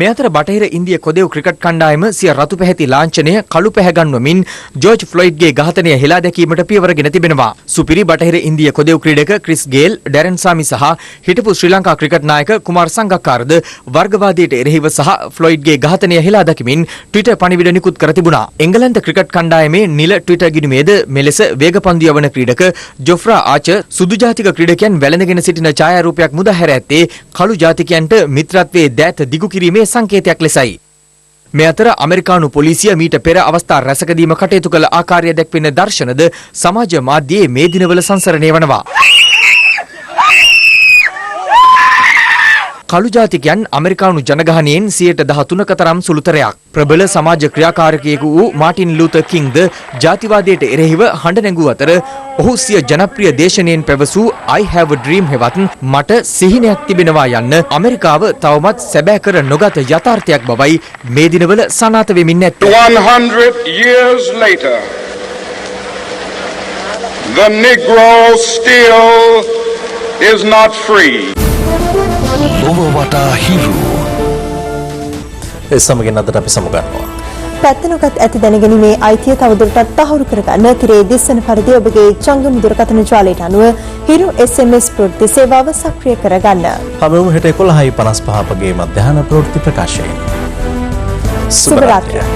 මේ අතර බටහිර ඉන්දිය කොදෙව් ක්‍රිකට් කණ්ඩායම සිය රතු පැහැති ලාංඡනය කළු පැහැගන්වමින් ජෝර්ජ් ෆ්ලොයිඩ්ගේ ඝාතනය හෙලා දැකීමට පියවරගෙන තිබෙනවා. සුපිරි බටහිර ඉන්දිය කොදෙව් ක්‍රීඩක ක්‍රිස් ගේල්, ඩැරන් සාමි සහ හිටපු ශ්‍රී ලංකා ක්‍රිකට් නායක කුමාර් සංගක්කාරද වර්ගවාදයට එරෙහිව සහ ෆ්ලොයිඩ්ගේ ඝාතනය හෙලා දකිමින් ට්විටර් පණිවිඩ නිකුත් කර තිබුණා. එංගලන්ත ක්‍රිකට් කණ්ඩායමේ නිල ට්විටර් ගිණුමේද මෙලෙස වේගපන්දු යවන ක්‍රීඩක ජොෆ්රා ආචර් සුදු ජාතික ක්‍රීඩකයන් වැළඳගෙන සිටින ඡායාරූපයක් මුදා හැර ඇත්තේ කළු ජාතිකයන්ට මිත්‍රත්වයේ දෑත දිගු කිරීමේ සංකේතයක් ලෙසයි. මේ අතර ඇමරිකානු පොලිසිය මීට පෙර අවස්ථා රැසකදීම කටයුතු කළ ආකාරය දැක්වෙන දර්ශනද සමාජ මාධ්‍යයේ මේ දිනවල සංසරණය වනවා. කළු ජාතිකයන් ඇමරිකානු ජනගහනයෙන් 13%ක තරම් සුළුතරයක්. ප්‍රබල සමාජ ක්‍රියාකාරකයෙකු වූ මාටින් ලූතර් කිංද ජාතිවාදයට එරෙහිව හඬ නැගූ අතර ඔහු සිය ජනප්‍රිය දේශනයෙන් පැවසූ I have a dream හෙවත් මට සිහිනයක් තිබෙනවා යන්න ඇමරිකාව තවමත් සැබෑ කර නොගත යථාර්ථයක් බවයි මේ දිනවල සනාථ වෙමින් නැත්තේ. 100 years later, the Negro still is not free. ලොව වටා හිරු ඒ සමගින් අදට අපි සමුගන්නවා. පැත්තනොකත් ඇති දැනගැනීමේ අයිතිය තවදුරටත් තහවුරු කරගන්න තිරේ දිස්සන පරිදි ඔබගේ ජංගම දුරකථන ජාලයට අනුව හිරු SMS ප්‍රවෘත්ති සේවාව සක්‍රිය කරගන්න. හැමෝම හෙට 11:55 අපගේ මධ්‍යහන ප්‍රවෘත්ති ප්‍රකාශය. සුබ රාත්‍රියක්.